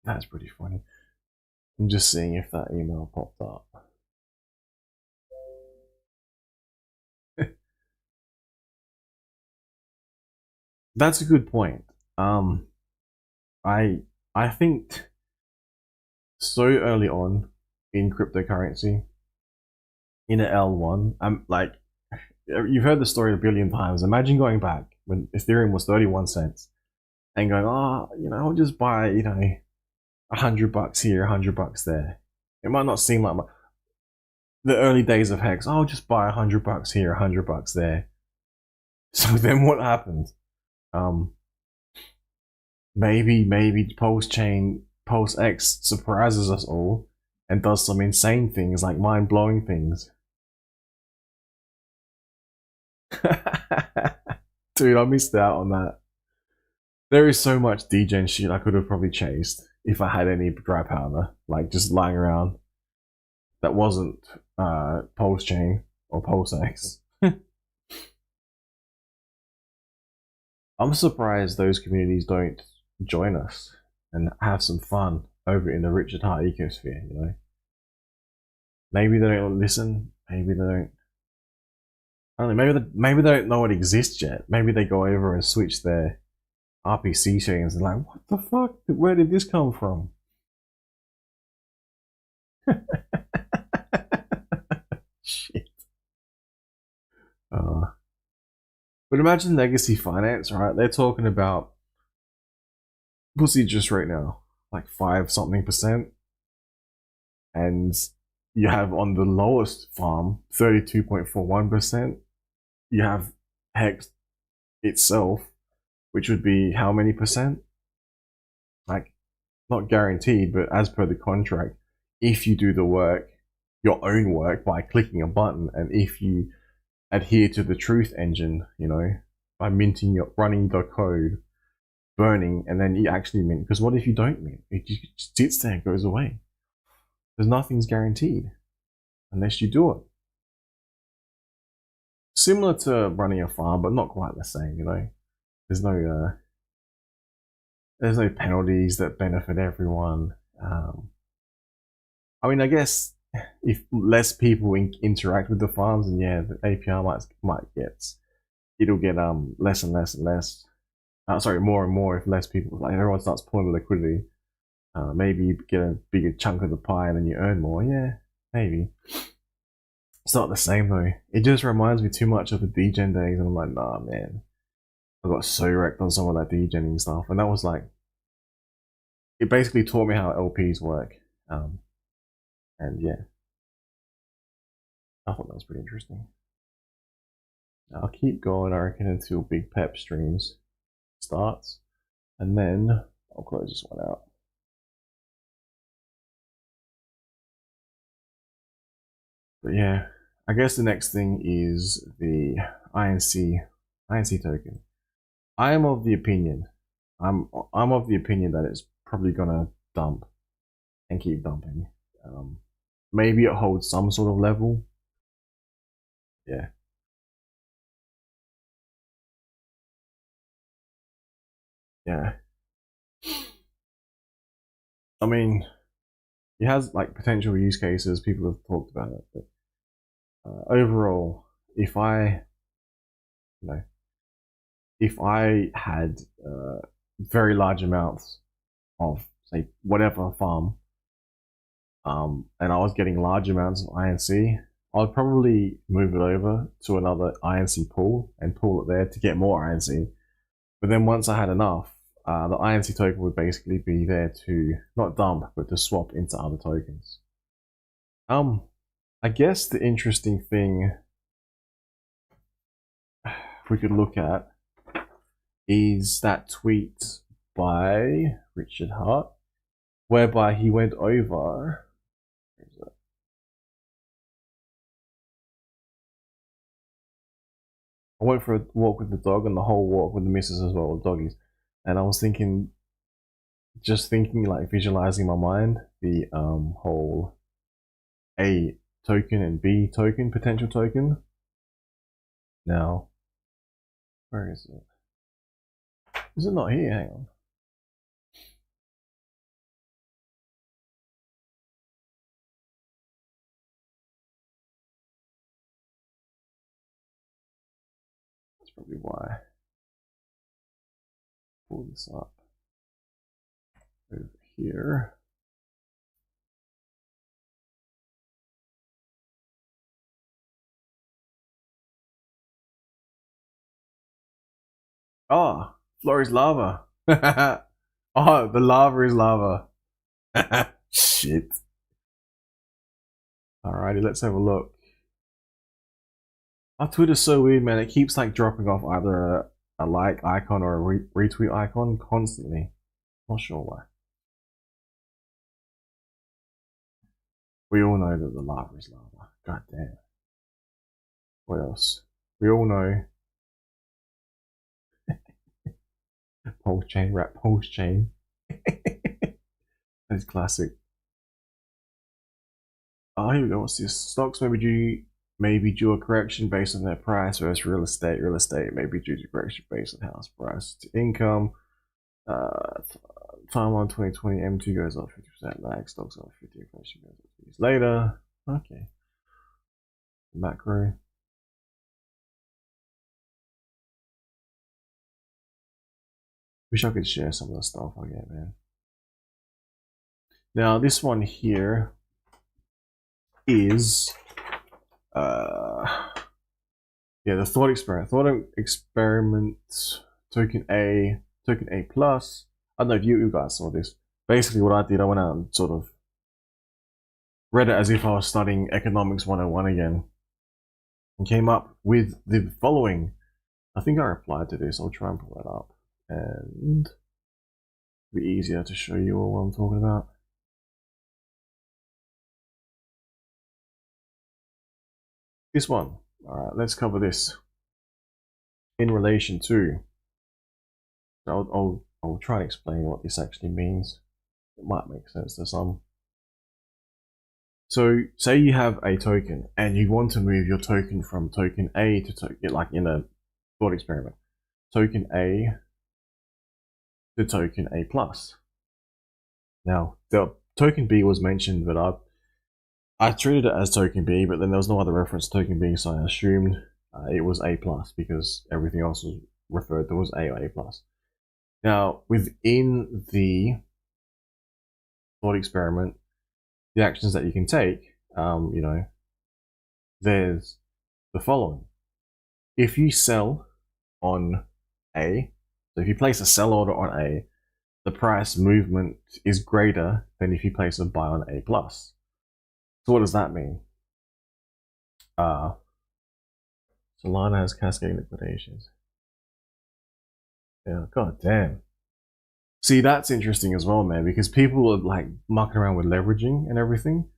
That's pretty funny. I'm just seeing if that email popped up. That's a good point. I I think so early on in cryptocurrency, in an L1, I'm like, you've heard the story a billion times. Imagine going back when Ethereum was 31 cents and going, oh, I'll just buy, $100 here, $100 there. It might not seem like the early days of Hex. I'll just buy $100 here, $100 there. So then what happened? Maybe Pulse X surprises us all and does some insane things, like mind blowing things. Dude, I missed out on that. There is so much degen shit I could have probably chased if I had any dry powder, like just lying around, that wasn't Pulse Chain or Pulse X. I'm surprised those communities don't join us and have some fun over in the Richard Hart ecosphere. Maybe they don't listen. Maybe they don't. I don't know. Maybe they don't know it exists yet. Maybe they go over and switch their RPC settings and like, what the fuck? Where did this come from? Shit. But imagine legacy finance, right? They're talking about, what's the interest rate now? Like 5 something percent. And you have on the lowest farm 32.41%. You have Hex itself, which would be how many percent? Like, not guaranteed, but as per the contract, if you do the work, your own work, by clicking a button, and if you adhere to the truth engine, by running the code, burning, and then you actually mint. Because what if you don't mint? It just sits there and goes away. Because nothing's guaranteed unless you do it. Similar to running a farm, but not quite the same. There's no penalties that benefit everyone. I mean, I guess if less people interact with the farms, and yeah, the APR it'll get less and less and less. More and more if less people, like everyone starts pulling the liquidity. Maybe you get a bigger chunk of the pie and then you earn more. Yeah, maybe. It's not the same though. It just reminds me too much of the degen days, and I'm like, nah, man. I got so wrecked on some of that degening stuff, and that was like, it basically taught me how LPs work. And yeah, I thought that was pretty interesting. I'll keep going, I reckon, until Big Pep streams starts, and then I'll close this one out. But yeah, I guess the next thing is the INC token. I am of the opinion, I'm of the opinion that it's probably gonna dump and keep dumping. Maybe it holds some sort of level, Yeah. Yeah. I mean, it has like potential use cases. People have talked about it, but overall, if I, you know, if I had very large amounts of say whatever farm, and I was getting large amounts of INC, I'd probably move it over to another INC pool and pool it there to get more INC. But then once I had enough, the INC token would basically be there to not dump, but to swap into other tokens. I guess the interesting thing we could look at is that tweet by Richard Hart, whereby he went over. I went for a walk with the dog, and the whole walk with the missus as well, with doggies. And I was thinking, just thinking, like visualizing my mind, the whole A token and B token, potential token. Now, where is it? Is it not here? Hang on. That's probably why. Pull this up over here. Oh, floor is lava. Oh, the lava is lava. Shit. Alrighty, let's have a look. Our Twitter's so weird, man. It keeps like dropping off either a like icon or a retweet icon constantly. Not sure why. We all know that the lava is lava. God damn. What else? We all know. Pulse chain, rap pulse chain. That's classic. Oh, here we go. What's this? Stocks maybe due a correction based on their price versus real estate. Real estate may be due to correction based on house price to income. Timeline 2020 M2 goes up 50% lag. Stocks up 50. Inflation goes up 2 years later. Okay. Macro. Wish I could share some of the stuff I get, man. Now this one here is the thought experiment. Thought experiment token A plus. I don't know if you guys saw this. Basically what I did, I went out and sort of read it as if I was studying economics 101 again. And came up with the following. I think I replied to this. I'll try and pull that up. And it'll be easier to show you all what I'm talking about. This one. Alright, let's cover this. In relation to, I'll try and explain what this actually means. It might make sense to some. So say you have a token and you want to move your token from token A to token, like in a thought experiment, token A to token A plus. Now the token B was mentioned, but I treated it as token B, but then there was no other reference to token B, so I assumed it was A plus because everything else was referred to as A or A plus. Now within the thought experiment, the actions that you can take, there's the following. If you sell on A, so if you place a sell order on A, the price movement is greater than if you place a buy on A plus. So what does that mean? Solana has cascading liquidations. Yeah, god damn. See, that's interesting as well, man, because people are like mucking around with leveraging and everything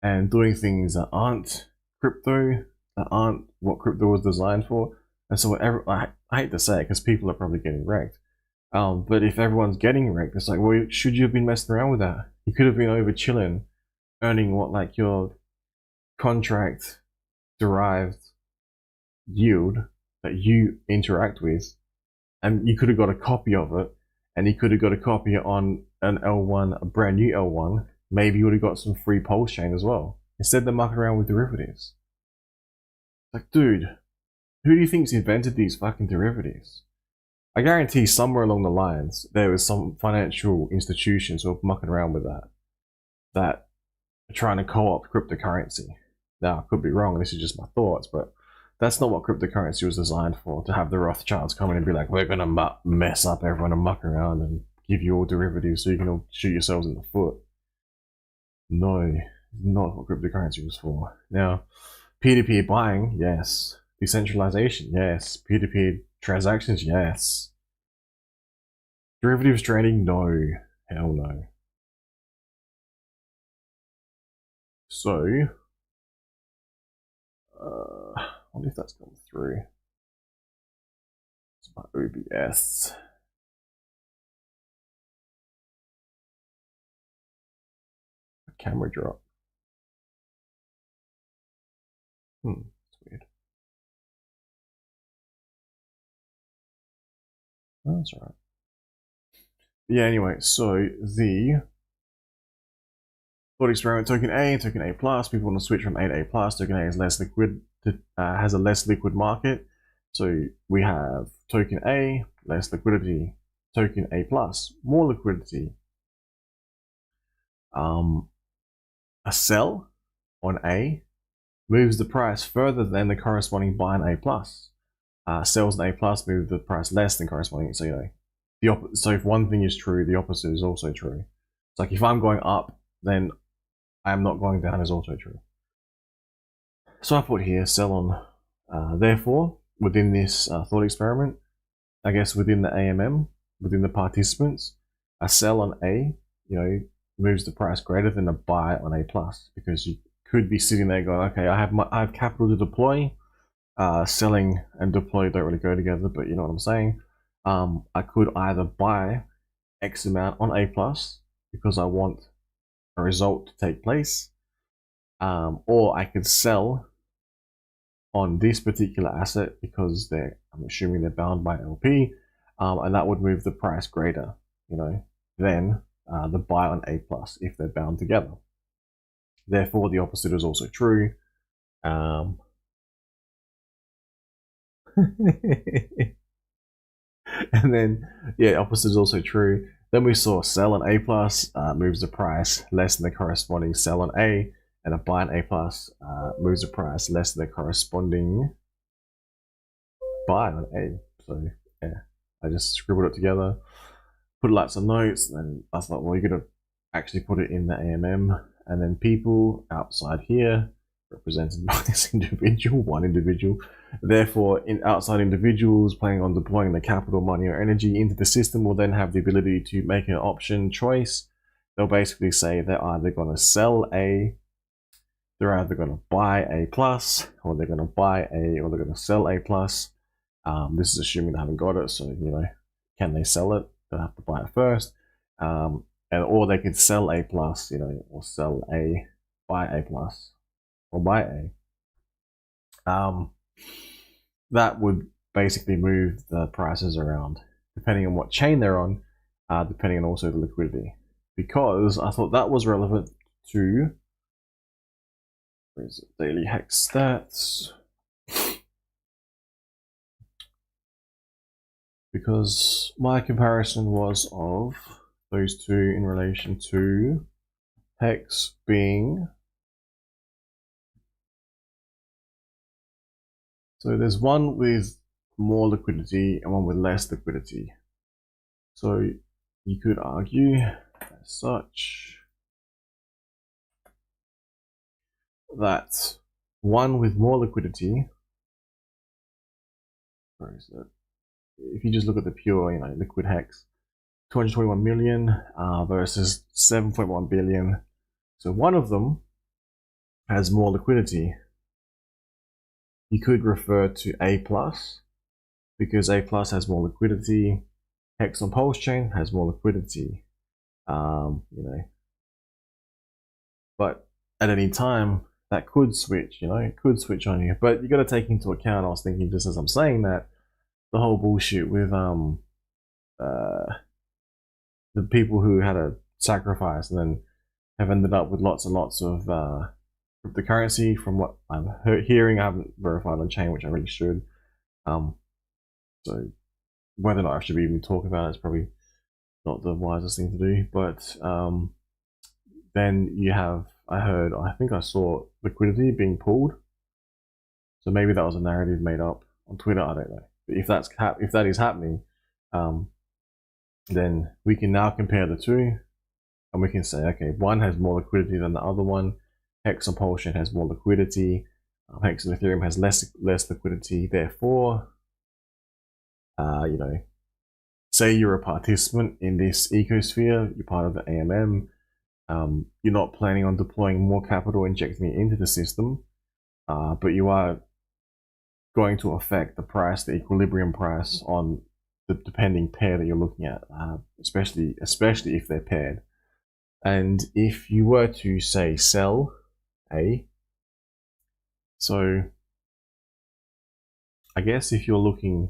and doing things that aren't crypto, that aren't what crypto was designed for. And so I hate to say it because people are probably getting wrecked. But if everyone's getting wrecked, it's like, well, should you have been messing around with that? You could have been over chilling, earning what like your contract derived yield that you interact with, and you could have got a copy of it, and you could have got a copy on an L1, a brand new L1. Maybe you would have got some free pulse chain as well. Instead, they're mucking around with derivatives. Like, dude, who do you think's invented these fucking derivatives? I guarantee somewhere along the lines there was some financial institutions who are mucking around with that are trying to co-opt cryptocurrency. Now, I could be wrong, this is just my thoughts, but that's not what cryptocurrency was designed for, to have the Rothschilds come in and be like, we're going to mess up everyone and muck around and give you all derivatives so you can all shoot yourselves in the foot. No, not what cryptocurrency was for. Now, peer-to-peer buying, yes. Decentralization, yes. Peer-to-peer transactions, yes. Derivatives trading, no. Hell no. So, I wonder if that's come through. It's my OBS. Camera drop. That's weird. Oh, that's alright. Yeah, anyway, so the thought experiment token A plus, people want to switch from A to A plus. Token A is less liquid, has a less liquid market. So we have token A, less liquidity, token A plus, more liquidity. A sell on A moves the price further than the corresponding buy on A plus. Sells on A plus move the price less than corresponding. So so if one thing is true, the opposite is also true. It's like if I'm going up, then I'm not going down is also true. So I put here sell on. Therefore, within this thought experiment, I guess within the AMM, within the participants, a sell on A, moves the price greater than a buy on A plus, because you could be sitting there going, okay, I have capital to deploy. Selling and deploy don't really go together, but you know what I'm saying. I could either buy X amount on A plus because I want a result to take place, or I could sell on this particular asset because I'm assuming they're bound by LP, and that would move the price greater, than the buy on A plus if they're bound together. Therefore, the opposite is also true. And then, opposite is also true. Then we saw sell on A plus moves the price less than the corresponding sell on A, and a buy on A plus moves the price less than the corresponding buy on A. So yeah, I just scribbled it together, put lots of notes, and I thought, well, you're gonna actually put it in the AMM, and then people outside here represented by this individual, one individual. Therefore, outside individuals planning on deploying their capital, money, or energy into the system will then have the ability to make an option choice. They'll basically say they're either going to sell A, they're either going to buy A plus, or they're going to buy A, or they're going to sell A plus. This is assuming they haven't got it, so can they sell it? They'll have to buy it first, or they could sell A plus, or sell A, buy A plus, or buy A. That would basically move the prices around depending on what chain they're on, depending on also the liquidity. Because I thought that was relevant to daily hex stats. Because my comparison was of those two in relation to hex being. So there's one with more liquidity and one with less liquidity. So you could argue as such that one with more liquidity, where is it? If you just look at the pure, liquid hex, 221 million versus 7.1 billion. So one of them has more liquidity. You could refer to A plus because A plus has more liquidity. Hex on Pulse Chain has more liquidity. But at any time, that could switch, you know, it could switch on you. But you got to take into account, I was thinking just as I'm saying that, the whole bullshit with the people who had a sacrifice and then have ended up with lots and lots of cryptocurrency. From what I'm hearing, I haven't verified on chain, which I really should. So whether or not I should even talk about it is probably not the wisest thing to do. But then you have, I think I saw liquidity being pulled. So maybe that was a narrative made up on Twitter. I don't know. But if that is happening, then we can now compare the two, and we can say, okay, one has more liquidity than the other one. Hex on Pulse Chain has more liquidity. Hex on Ethereum has less liquidity. Therefore, you know, say you're a participant in this ecosphere, you're part of the AMM. You're not planning on deploying more capital, injecting it into the system, but you are going to affect the price, the equilibrium price on the depending pair that you're looking at, especially if they're paired. And if you were to say sell A, so I guess if you're looking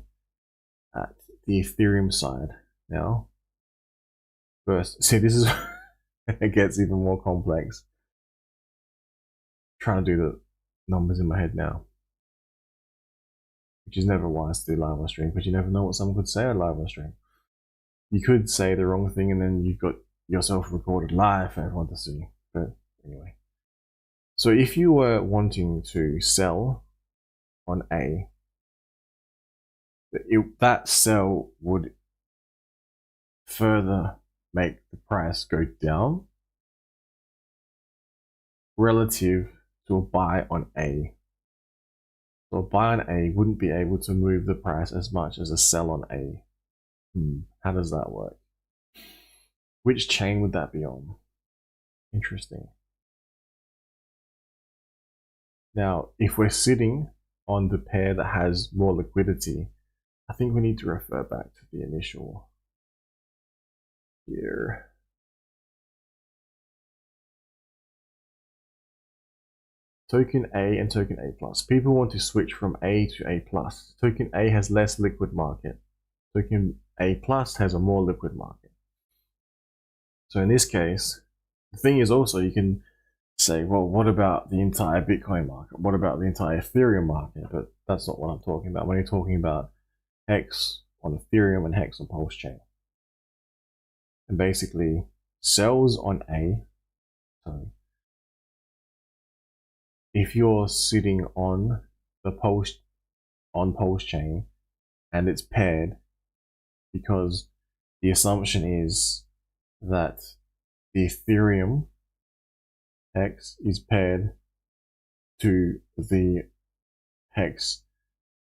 at the Ethereum side now, first, see, this is it gets even more complex. I'm trying to do the numbers in my head now, which is never wise to do live on stream, because you never know what someone could say on live on stream. You could say the wrong thing and then you've got yourself recorded live for everyone to see. But anyway, so if you were wanting to sell on A, that sell would further make the price go down relative to a buy on A. So a buy on A wouldn't be able to move the price as much as a sell on A. How does that work? Which chain would that be on? Interesting. Now, if we're sitting on the pair that has more liquidity, I think we need to refer back to the initial here. Token A and token A plus. People want to switch from A to A plus. Token A has less liquid market. Token A plus has a more liquid market. So in this case, the thing is also, you can say, well, what about the entire Bitcoin market? What about the entire Ethereum market? But that's not what I'm talking about. When you're talking about Hex on Ethereum and Hex on Pulse Chain. And basically, sells on A. So if you're sitting on the Pulse Chain and it's paired, because the assumption is that the Ethereum Hex is paired to the Hex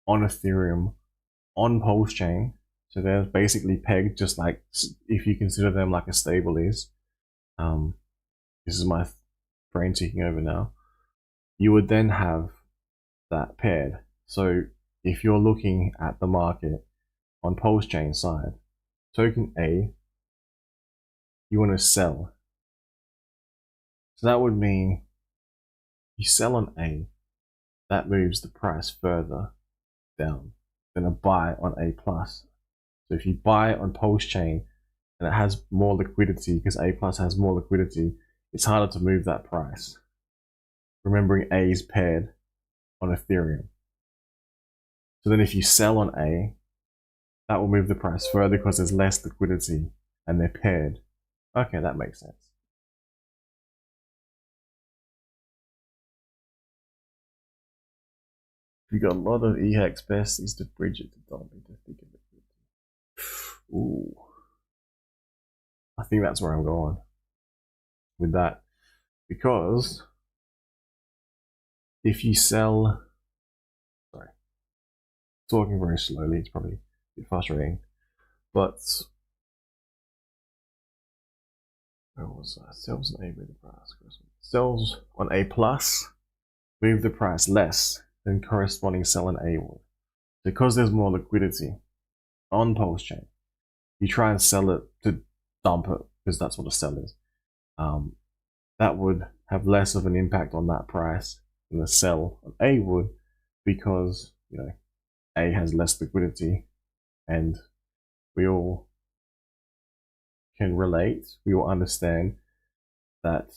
on Ethereum on Pulse Chain. So they're basically pegged, just like if you consider them like a stable is. This is my brain taking over now. You would then have that paired. So if you're looking at the market on Pulse Chain side, token A, you want to sell. So that would mean you sell on A, that moves the price further down than a buy on A plus. So if you buy on Pulse Chain and it has more liquidity, because A plus has more liquidity, it's harder to move that price. Remembering A is paired on Ethereum. So then if you sell on A, that will move the price further because there's less liquidity and they're paired. Okay, that makes sense. We got a lot of EHEX besties to bridge it to dump into thicker liquidity. Ooh. I think that's where I'm going with that. Because if you sell, sorry, talking very slowly, it's probably a bit frustrating, but where was that? Sells on A with the price. Sells on A plus, move the price less than corresponding sell on A would. Because there's more liquidity on Pulse Chain, you try and sell it to dump it, because that's what a sell is. That would have less of an impact on that price than the sell of A would, because A has less liquidity, and we all can relate. We all understand that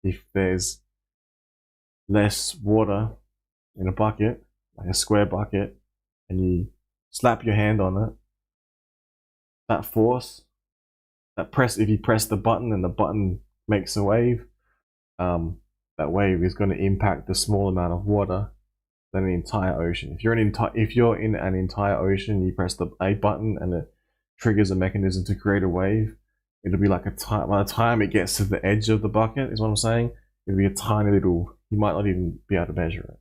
if there's less water in a bucket, like a square bucket, and you slap your hand on it, that force, if you press the button and the button makes a wave, that wave is going to impact the small amount of water than an entire ocean. If you're in an entire ocean, you press the A button and it triggers a mechanism to create a wave. It'll be like by the time it gets to the edge of the bucket, is what I'm saying. It'll be a tiny little. You might not even be able to measure it.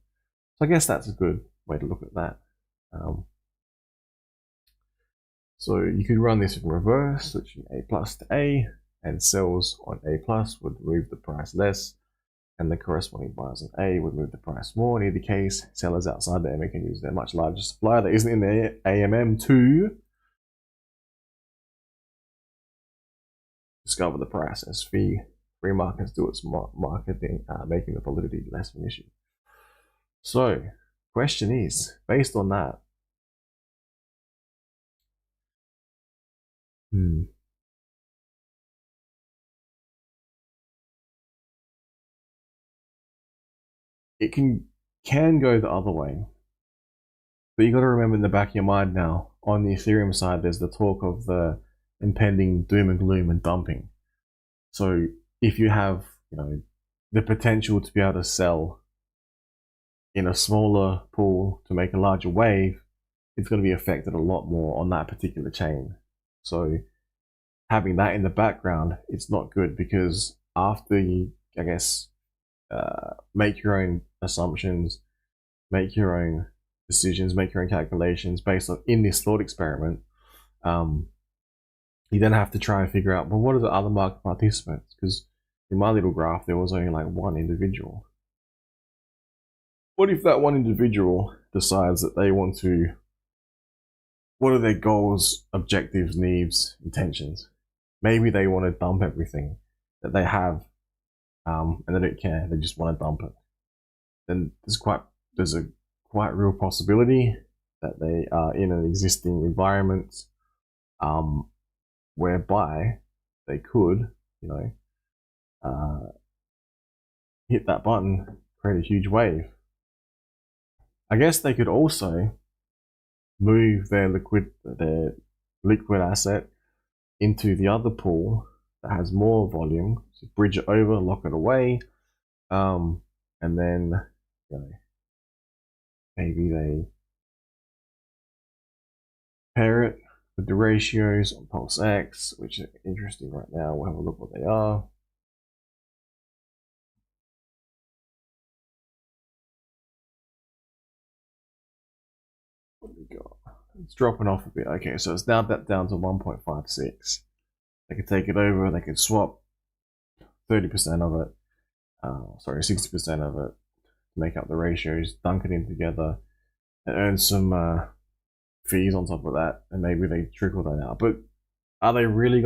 So I guess that's a good way to look at that. So you could run this in reverse, switching A plus to A, and sells on A plus would move the price less, and the corresponding buyers on A would move the price more. In either case, sellers outside the MA can use their much larger supply that isn't in the AMM to discover the price as free markets do its marketing, making the validity less of an issue. So, question is, based on that, it can go the other way. But you got to remember in the back of your mind now, on the Ethereum side, there's the talk of the impending doom and gloom and dumping. So if you have, the potential to be able to sell in a smaller pool to make a larger wave, it's going to be affected a lot more on that particular chain. So having that in the background, it's not good, because after you, I guess, make your own assumptions, make your own decisions, make your own calculations based on in this thought experiment, you then have to try and figure out, well, what are the other market participants? Because in my little graph, there was only like one individual. What if that one individual decides that they want to, what are their goals, objectives, needs, intentions? Maybe they want to dump everything that they have, and they don't care, they just want to dump it. Then there's a quite real possibility that they are in an existing environment whereby they could, hit that button, create a huge wave. I guess they could also move their liquid asset into the other pool that has more volume, so bridge it over, lock it away, and then maybe they pair it with the ratios on Pulse X, which are interesting right now. We'll have a look what they are. What do we got? It's dropping off a bit. Okay, so it's now down to 1.56. They could take it over, they could swap 30% of it, 60% of it, to make up the ratios, dunk it in together, and earn some fees on top of that, and maybe they trickle that out. But are they really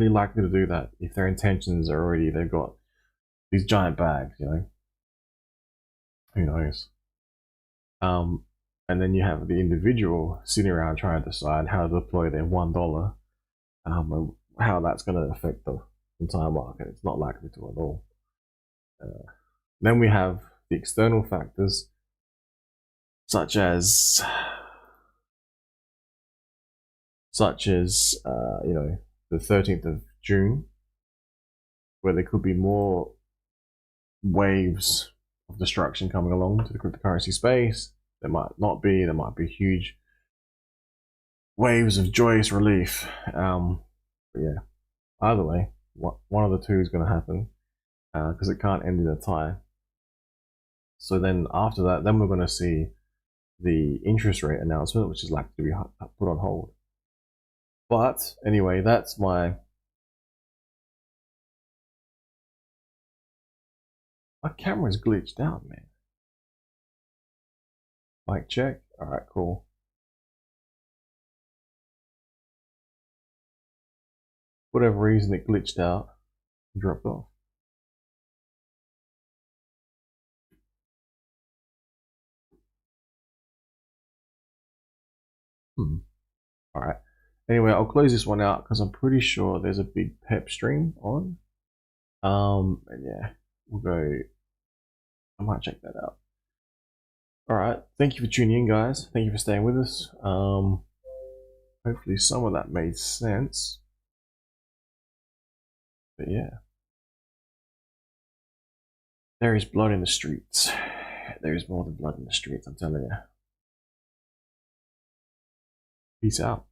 likely to do that if their intentions are already, they've got these giant bags, Who knows? And then you have the individual sitting around trying to decide how to deploy their $1, and how that's going to affect the entire market. It's not likely to at all. Then we have the external factors, such as the 13th of June, where there could be more waves of destruction coming along to the cryptocurrency space. There might not be. There might be huge waves of joyous relief. But yeah, either way, one of the two is going to happen, because it can't end in a tie. So then after that, then we're going to see the interest rate announcement, which is likely to be put on hold. But anyway, that's my camera's glitched out, man. Mic check. All right, cool. Whatever reason it glitched out, dropped off. All right. Anyway, I'll close this one out because I'm pretty sure there's a big pep stream on. And yeah, we'll go. I might check that out. All right. Thank you for tuning in, guys. Thank you for staying with us. Hopefully some of that made sense. But yeah. There is blood in the streets. There is more than blood in the streets, I'm telling you. Peace out.